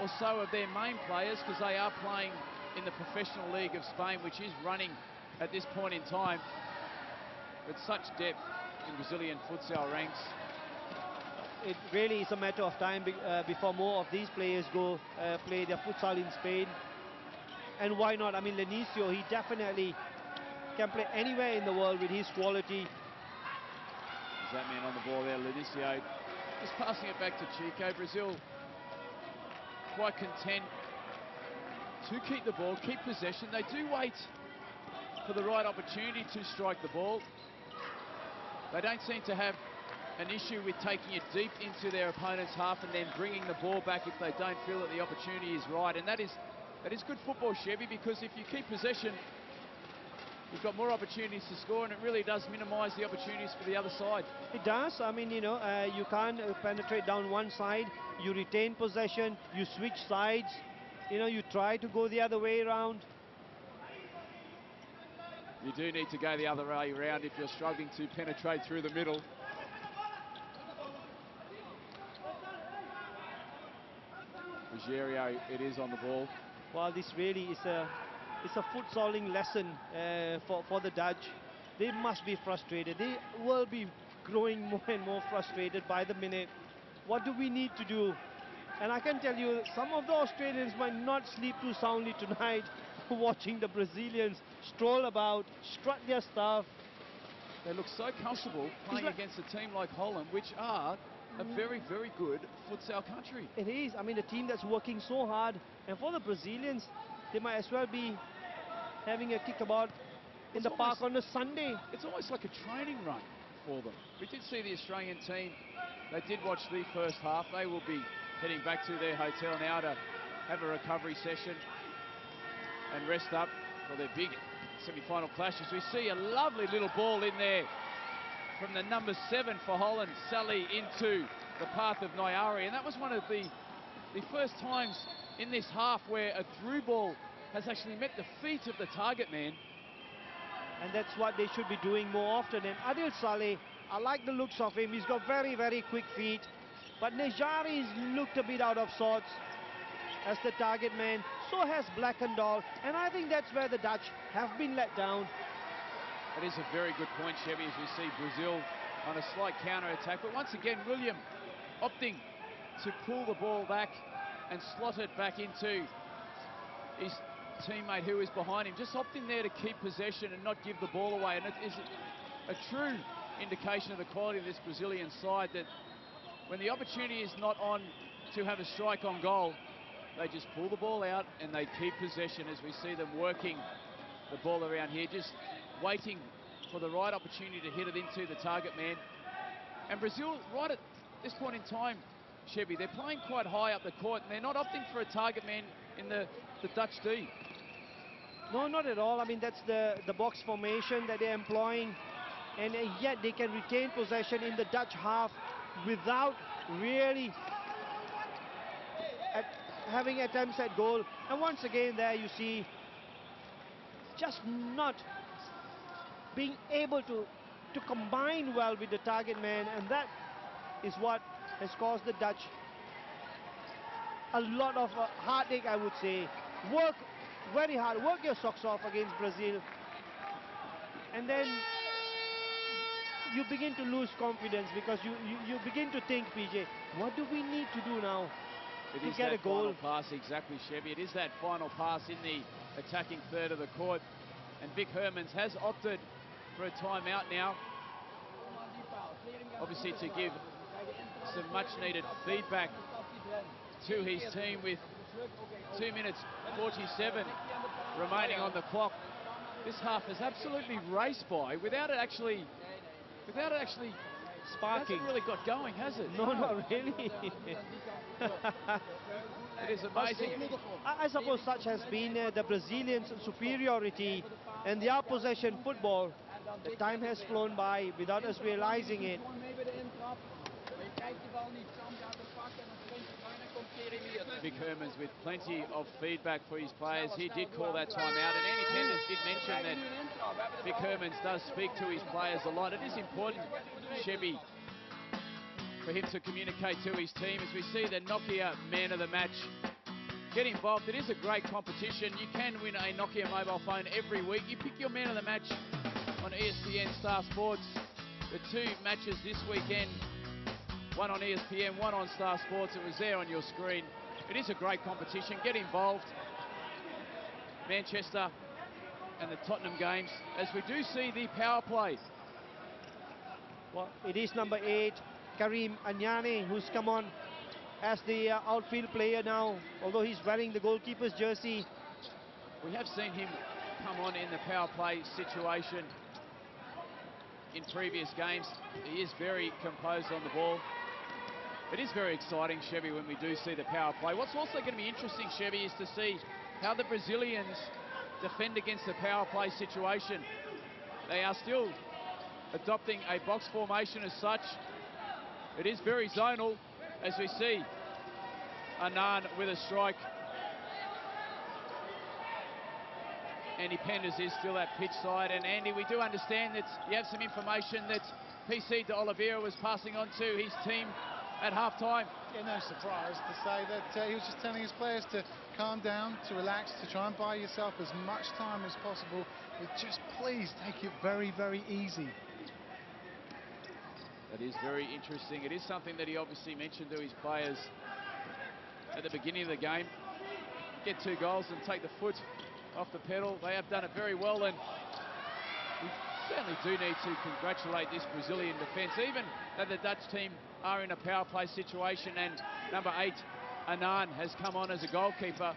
or so of their main players because they are playing in the professional league of Spain, which is running at this point in time. But such depth in Brazilian futsal ranks. It really is a matter of time before more of these players go play their futsal in Spain. And why not? I mean, Lenicio, he definitely can play anywhere in the world with his quality. There's that man on the ball there, Lenicio. Just passing it back to Chico. Brazil quite content to keep the ball, keep possession. They do wait for the right opportunity to strike the ball. They don't seem to have an issue with taking it deep into their opponent's half and then bringing the ball back if they don't feel that the opportunity is right. And that is good football, Chevy, because if you keep possession, you've got more opportunities to score, and it really does minimise the opportunities for the other side. It does. I mean, you know, you can't penetrate down one side. You retain possession. You switch sides. You know, you try to go the other way around. You do need to go the other way around if you're struggling to penetrate through the middle. 𝐕-𝐒𝐲�0 it is on the ball. Well, this really is a futsaling lesson for the Dutch. They must be frustrated. They will be growing more and more frustrated by the minute. What do we need to do? And I can tell you, some of the Australians might not sleep too soundly tonight watching the Brazilians stroll about, strut their stuff. They look so comfortable playing against a team like Holland, which are a very, very good futsal country. It is. I mean, a team that's working so hard. And for the Brazilians, they might as well be having a kickabout in the park on a Sunday. It's almost like a training run for them. We did see the Australian team. They did watch the first half. They will be heading back to their hotel now to have a recovery session and rest up for their big semi-final clashes. We see a lovely little ball in there from the number 7 for Holland, Sally, into the path of Nyari. And that was one of the first times in this half where a through ball has actually met the feet of the target man. And that's what they should be doing more often. And 𝐴𝐴𝐵, I like the looks of him. He's got very, very quick feet. But Nejari's looked a bit out of sorts as the target man. So has Blackendal. And I think that's where the Dutch have been let down. It is a very good point, Chevy, as we see Brazil on a slight counter-attack. But once again, William opting to pull the ball back and slot it back into his teammate who is behind him. Just opting there to keep possession and not give the ball away. And it is a true indication of the quality of this Brazilian side that when the opportunity is not on to have a strike on goal, they just pull the ball out and they keep possession, as we see them working the ball around here, just waiting for the right opportunity to hit it into the target man. And Brazil, right at this point in time, Chevy, they're playing quite high up the court and they're not opting for a target man in the Dutch D. No, not at all. I mean, that's the box formation that they're employing. And yet they can retain possession in the Dutch half without really having attempts at goal. And once again there you see just not being able to combine well with the target man, and that is what has caused the Dutch a lot of heartache, I would say. Work very hard, work your socks off against Brazil, and then you begin to lose confidence because you begin to think, PJ, what do we need to do now to get a goal? Final pass, exactly, Chevy. It is that final pass in the attacking third of the court. And Vic Hermans has opted for a timeout now. Obviously to give some much-needed feedback to his team with 2 minutes 47 remaining on the clock. This half has absolutely raced by without it actually sparking. It hasn't really got going, has it? No, not really. It is amazing. I suppose such has been the Brazilians' superiority and their possession football. The time has flown by without us realizing it. Vic Hermans with plenty of feedback for his players. He did call that timeout, and Andy Penders did mention that Vic Hermans does speak to his players a lot. It is important, Chevy, for him to communicate to his team as we see the Nokia Man of the Match get involved. It is a great competition. You can win a Nokia mobile phone every week. You pick your Man of the Match on ESPN Star Sports. The 2 matches this weekend, one on ESPN, one on Star Sports. It was there on your screen. It is a great competition. Get involved. Manchester and the Tottenham games, as we do see the power play. Well, it is number 8, Karim Anyane, who's come on as the outfield player now, although he's wearing the goalkeeper's jersey. We have seen him come on in the power play situation in previous games. He is very composed on the ball. It is very exciting, Chevy, when we do see the power play. What's also going to be interesting, Chevy, is to see how the Brazilians defend against the power play situation. They are still adopting a box formation as such. It is very zonal, as we see Anand with a strike. Andy Penders is still at pitch side. And Andy, we do understand that you have some information that PC de Oliveira was passing on to his team at half-time. Yeah, no surprise to say that he was just telling his players to calm down, to relax, to try and buy yourself as much time as possible. But just please take it very, very easy. That is very interesting. It is something that he obviously mentioned to his players at the beginning of the game. Get 2 goals and take the foot off the pedal. They have done it very well, and we certainly do need to congratulate this Brazilian defence. Even though the Dutch team are in a power play situation and number 8, Anand, has come on as a goalkeeper,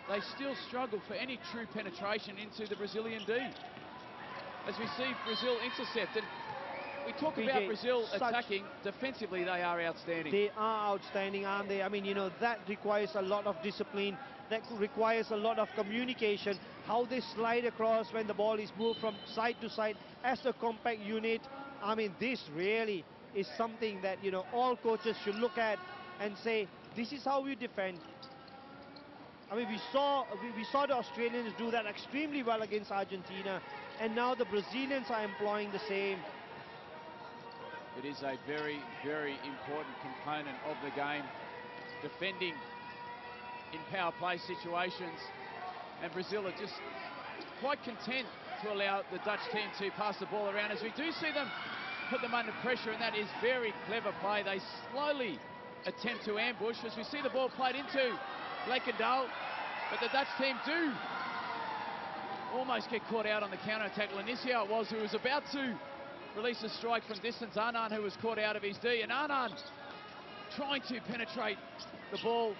they still struggle for any true penetration into the Brazilian D. As we see Brazil intercepted. We talk about Brazil attacking. Defensively, they are outstanding. They are outstanding, aren't they? I mean, you know, that requires a lot of discipline. That requires a lot of communication. How they slide across when the ball is moved from side to side as a compact unit. I mean, this really is something that, you know, all coaches should look at and say, this is how we defend. I mean, we saw the Australians do that extremely well against Argentina, and now the Brazilians are employing the same. It is a very, very important component of the game, defending in power play situations. And Brazil are just quite content to allow the Dutch team to pass the ball around, as we do see them put them under pressure, and that is very clever play. They slowly attempt to ambush as we see the ball played into Bleekendal, but the Dutch team do almost get caught out on the counter-attack. Lanicio it was who was about to release a strike from distance. Anand, who was caught out of his D, and Anand trying to penetrate the ball.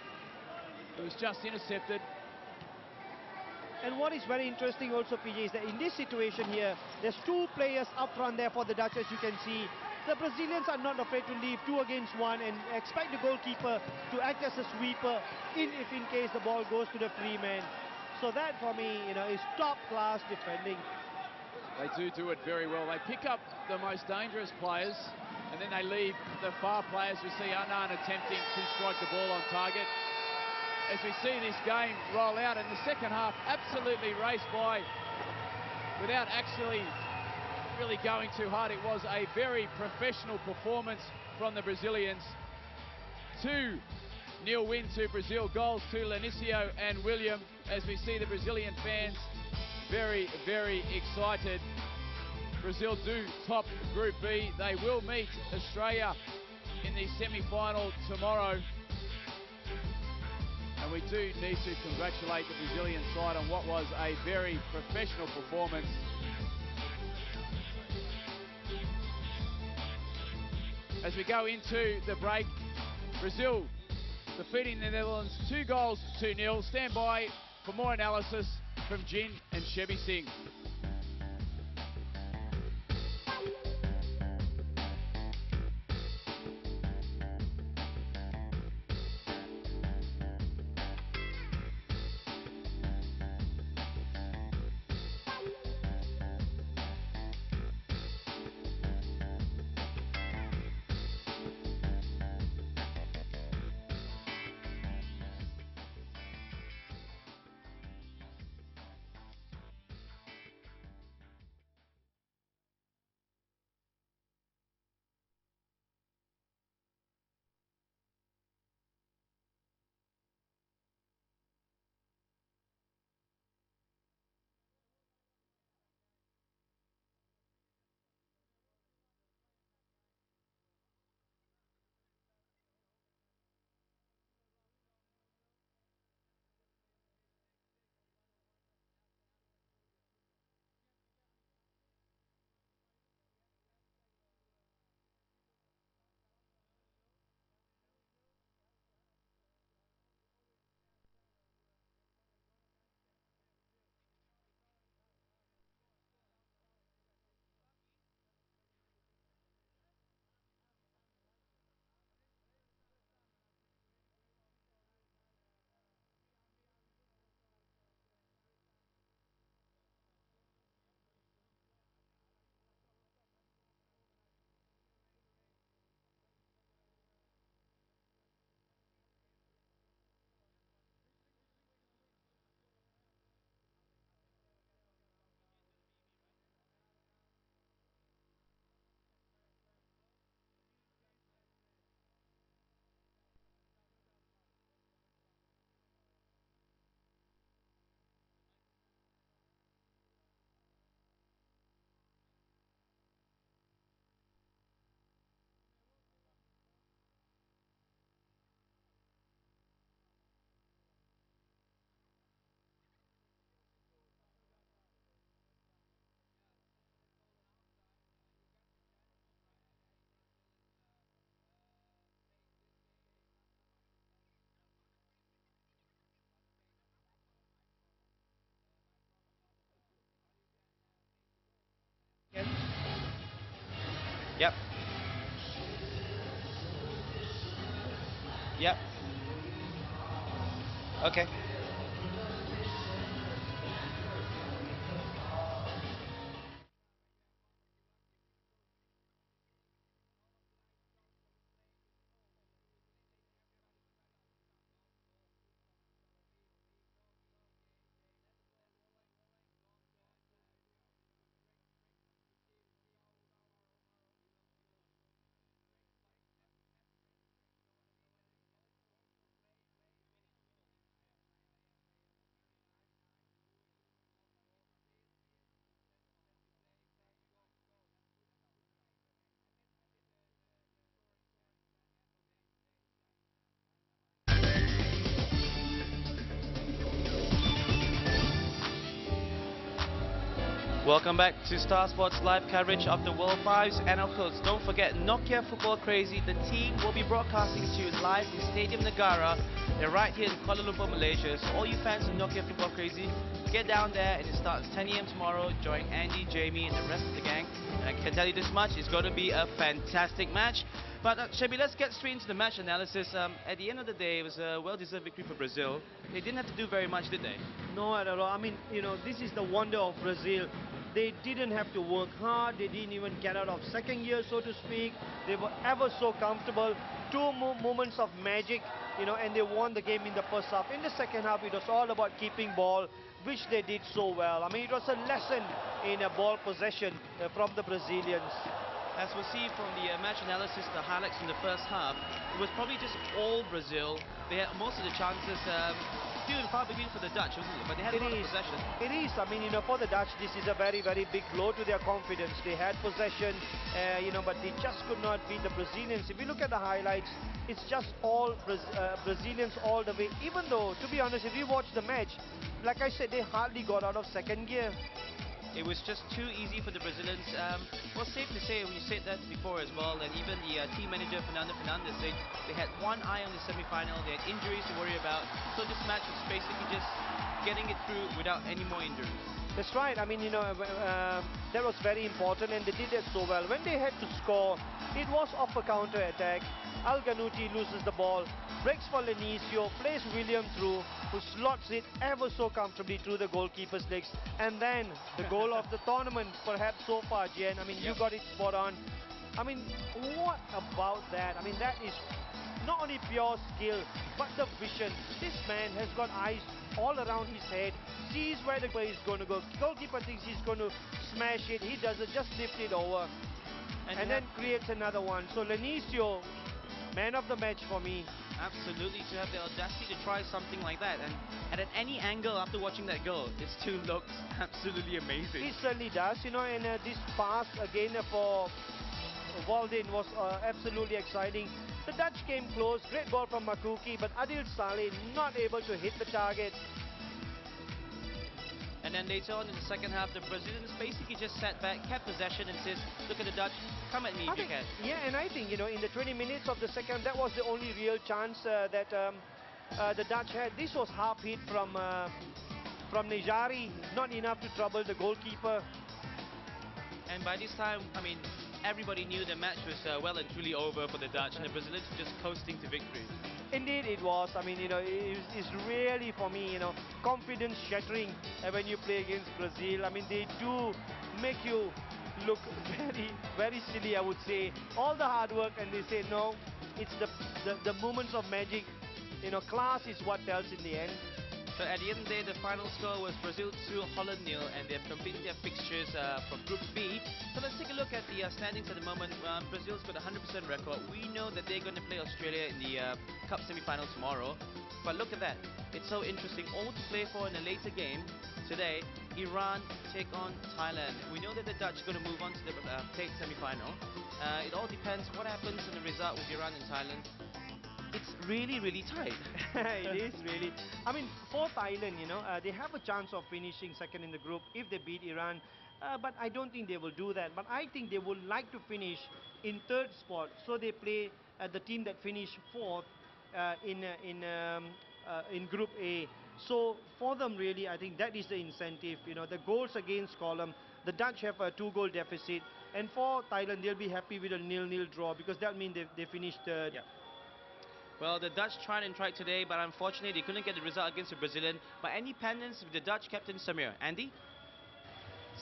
It was just intercepted. And what is very interesting also, PJ, is that in this situation here, there's 2 players up front there for the Dutch, as you can see. The Brazilians are not afraid to leave 2 against 1 and expect the goalkeeper to act as a sweeper in case the ball goes to the free man. So that, for me, you know, is top-class defending. They do it very well. They pick up the most dangerous players, and then they leave the far players. We see Anand attempting to strike the ball on target. As we see this game roll out in the second half, absolutely raced by without actually really going too hard. It was a very professional performance from the Brazilians. 2-0 win to Brazil. Goals to Lanicio and William, as we see the Brazilian fans very, very excited. Brazil do top Group B. They will meet Australia in the semi-final tomorrow. And we do need to congratulate the Brazilian side on what was a very professional performance. As we go into the break, Brazil defeating the Netherlands 2-0. Stand by for more analysis from Jin and Chevy Singh. Yep. Yep. Okay. Welcome back to Star Sports live coverage of the World Fives, and of course don't forget Nokia Football Crazy. The team will be broadcasting to you live in Stadium Negara. They're right here in Kuala Lumpur, Malaysia. So all you fans of Nokia Football Crazy, get down there, and it starts 10 AM tomorrow. Join Andy, Jamie and the rest of the gang. And I can tell you this much, it's going to be a fantastic match. But Shebi, let's get straight into the match analysis. At the end of the day, it was a well-deserved victory for Brazil. They didn't have to do very much, did they? No, at all. I mean, you know, this is the wonder of Brazil. They didn't have to work hard. They didn't even get out of second gear, so to speak. They were ever so comfortable. Two moments of magic, you know, and they won the game in the first half. In the second half, it was all about keeping ball, which they did so well. I mean, it was a lesson in ball possession from the Brazilians. As we'll see from the match analysis, the highlights from the first half, it was probably just all Brazil. They had most of the chances. Few and far between for the Dutch, wasn't it? But they had a lot of possession. It is. I mean, you know, for the Dutch, this is a very, very big blow to their confidence. They had possession, you know, but they just could not beat the Brazilians. If you look at the highlights, it's just all Brazilians all the way. Even though, to be honest, if you watch the match, like I said, they hardly got out of second gear. It was just too easy for the Brazilians. Well, safe to say, we said that before as well, and even the team manager Fernando Fernandes said they had one eye on the semi-final, they had injuries to worry about, so this match was basically just getting it through without any more injuries. That's right. I mean, you know, that was very important, and they did that so well. When they had to score, it was off a counter-attack. Al-Ghanouti loses the ball, breaks for Lenicio, plays William through, who slots it ever so comfortably through the goalkeeper's legs. And then the goal of the tournament, perhaps so far, Jen. I mean, you got it spot on. I mean, what about that? I mean, that is not only pure skill, but the vision. This man has got eyes all around his head, sees where the play is going to go. Goalkeeper thinks he's going to smash it. He doesn't, just lift it over. And then creates another one. So Lenicio, man of the match for me. Absolutely, to have the audacity to try something like that, and at any angle after watching that goal, it still looks absolutely amazing. It certainly does, you know, and this pass again for Walden was absolutely exciting. The Dutch came close, great ball from Makuki, but Adil Saleh not able to hit the target. And then later on in the second half, the Brazilians basically just sat back, kept possession and says, look at the Dutch, come at me if you can. Yeah, and I think, you know, in the 20 minutes of the second, that was the only real chance that the Dutch had. This was half hit from Nejari, not enough to trouble the goalkeeper. And by this time, I mean, everybody knew the match was well and truly over for the Dutch, and the Brazilians were just coasting to victory. Indeed it was. I mean, you know, it's really, for me, you know, confidence shattering when you play against Brazil. I mean, they do make you look very, very silly, I would say. All the hard work, and they say, no, it's the moments of magic. You know, class is what tells in the end. So at the end of the day, the final score was Brazil 2, Holland 0, and they've completed their fixtures from Group B. So let's take a look at the standings at the moment. Brazil's got a 100% record. We know that they're going to play Australia in the Cup semi-final tomorrow. But look at that. It's so interesting. All to play for in a later game today. Iran take on Thailand. We know that the Dutch are going to move on to the plate semi-final. It all depends what happens in the result with Iran and Thailand. It's really, really tight. It is really. I mean, for Thailand, you know, they have a chance of finishing second in the group if they beat Iran. But I don't think they will do that. But I think they would like to finish in third spot. So they play the team that finished fourth in Group A. So for them, really, I think that is the incentive. You know, the goals against column, the Dutch have a 2-goal deficit, and for Thailand, they'll be happy with a 0-0 draw because that means they finished third. Yeah. Well, the Dutch tried today, but unfortunately they couldn't get the result against the Brazilian. But any pendants with the Dutch captain Samir? Andy?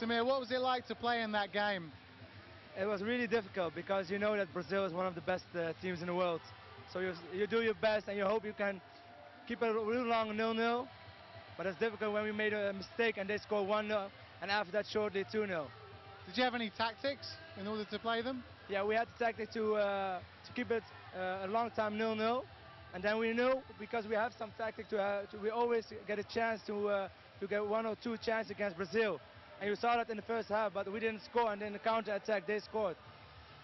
Samir, what was it like to play in that game? It was really difficult because you know that Brazil is one of the best teams in the world. So you do your best and you hope you can keep it real long 0-0. But it's difficult when we made a mistake and they scored 1-0 and after that shortly 2-0. Did you have any tactics in order to play them? Yeah, we had the tactic to keep it a long time 0-0, and then we knew because we have some tactic we always get a chance to get 1 or 2 chances against Brazil, and you saw that in the first half, but we didn't score, and in the counter attack they scored,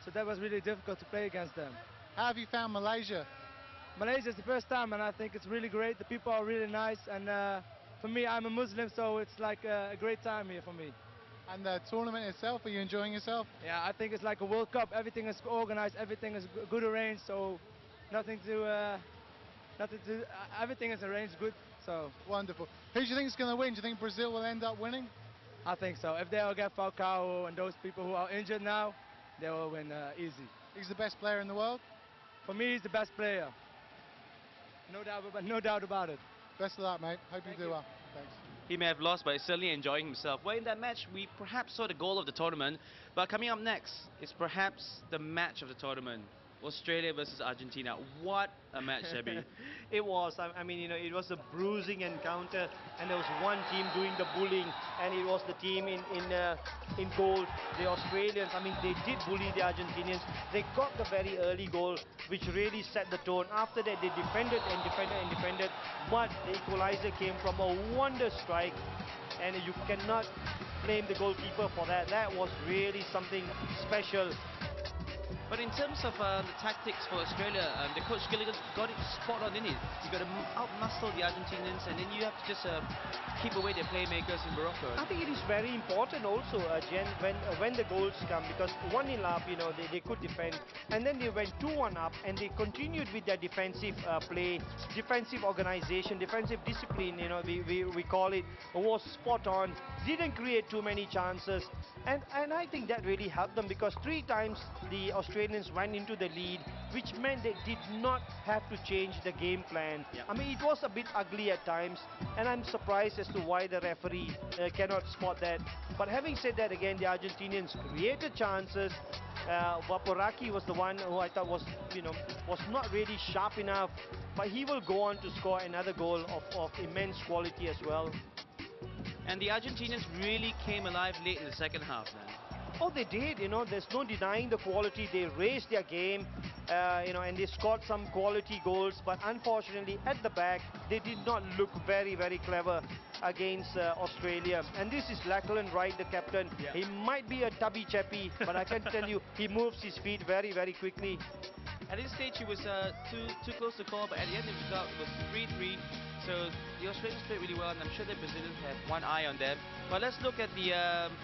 so that was really difficult to play against them. How have you found Malaysia? Malaysia is the first time, and I think it's really great. The people are really nice, and for me, I'm a Muslim, so it's like a great time here for me. And the tournament itself, are you enjoying yourself? Yeah, I think it's like a World Cup. Everything is organized, everything is good arranged, so everything is arranged good. So wonderful. Who do you think is going to win? Do you think Brazil will end up winning? I think so. If they'll get 𝐕-𝐒𝐻𝐿 and those people who are injured now, they will win easy. He's the best player in the world? For me, he's the best player. No doubt about it. Best of luck, mate. Hope you do well. Thanks. He may have lost, but he's certainly enjoying himself. Well, in that match, we perhaps saw the goal of the tournament. But coming up next is perhaps the match of the tournament. Australia versus Argentina. What a match, Shabby. It was. I mean, you know, it was a bruising encounter, and there was one team doing the bullying, and it was the team in goal, the Australians. I mean, they did bully the Argentinians. They got the very early goal, which really set the tone. After that, they defended and defended and defended, but the equalizer came from a wonder strike, and you cannot blame the goalkeeper for that. That was really something special. But in terms of the tactics for Australia, the coach Gilligan got it spot on, didn't he? You got to out-muscle the Argentinians, and then you have to just keep away their playmakers in Morocco. I think it is very important also, Jen, when the goals come, because 1-0 up, you know, they could defend, and then they went 2-1 up, and they continued with their defensive play, defensive organization, defensive discipline, you know, we call it, was spot on. Didn't create too many chances, and I think that really helped them, because 3 times the Australians went into the lead, which meant they did not have to change the game plan. Yep. I mean, it was a bit ugly at times, and I'm surprised as to why the referee cannot spot that. But having said that, again, the Argentinians created chances. Vaporaki was the one who I thought was not really sharp enough, but he will go on to score another goal of immense quality as well. And the Argentinians really came alive late in the second half, then. Oh, they did, you know, there's no denying the quality. They raised their game, you know, and they scored some quality goals, but unfortunately at the back, they did not look very, very clever against Australia. And this is Lachlan Wright, the captain. Yeah. He might be a tubby chappy, but I can tell you, he moves his feet very, very quickly. At this stage, he was too close to call, but at the end of the result, it was 3-3. So the Australians played really well, and I'm sure the Brazilians have one eye on them. But let's look at the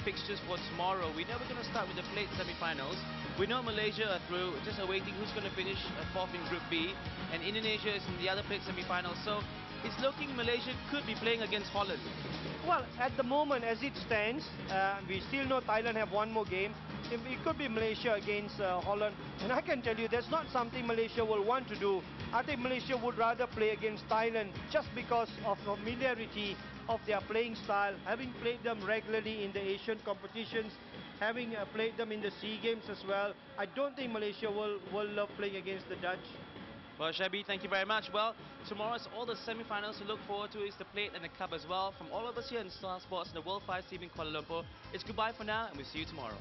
fixtures for tomorrow. We know we're going to start with the plate semi-finals. We know Malaysia are through, just awaiting who's going to finish 4th in Group B. And Indonesia is in the other plate semi-finals. So it's looking Malaysia could be playing against Holland. Well, at the moment, as it stands, we still know Thailand have one more game. It could be Malaysia against Holland. And I can tell you, that's not something Malaysia will want to do. I think Malaysia would rather play against Thailand just because of familiarity of their playing style, having played them regularly in the Asian competitions, having played them in the SEA Games as well. I don't think Malaysia will love playing against the Dutch. Well, Shabby, thank you very much. Well, tomorrow's all the semi-finals to look forward to is the plate and the cup as well. From all of us here in Star Sports and the World 5 team in Kuala Lumpur, it's goodbye for now, and we'll see you tomorrow.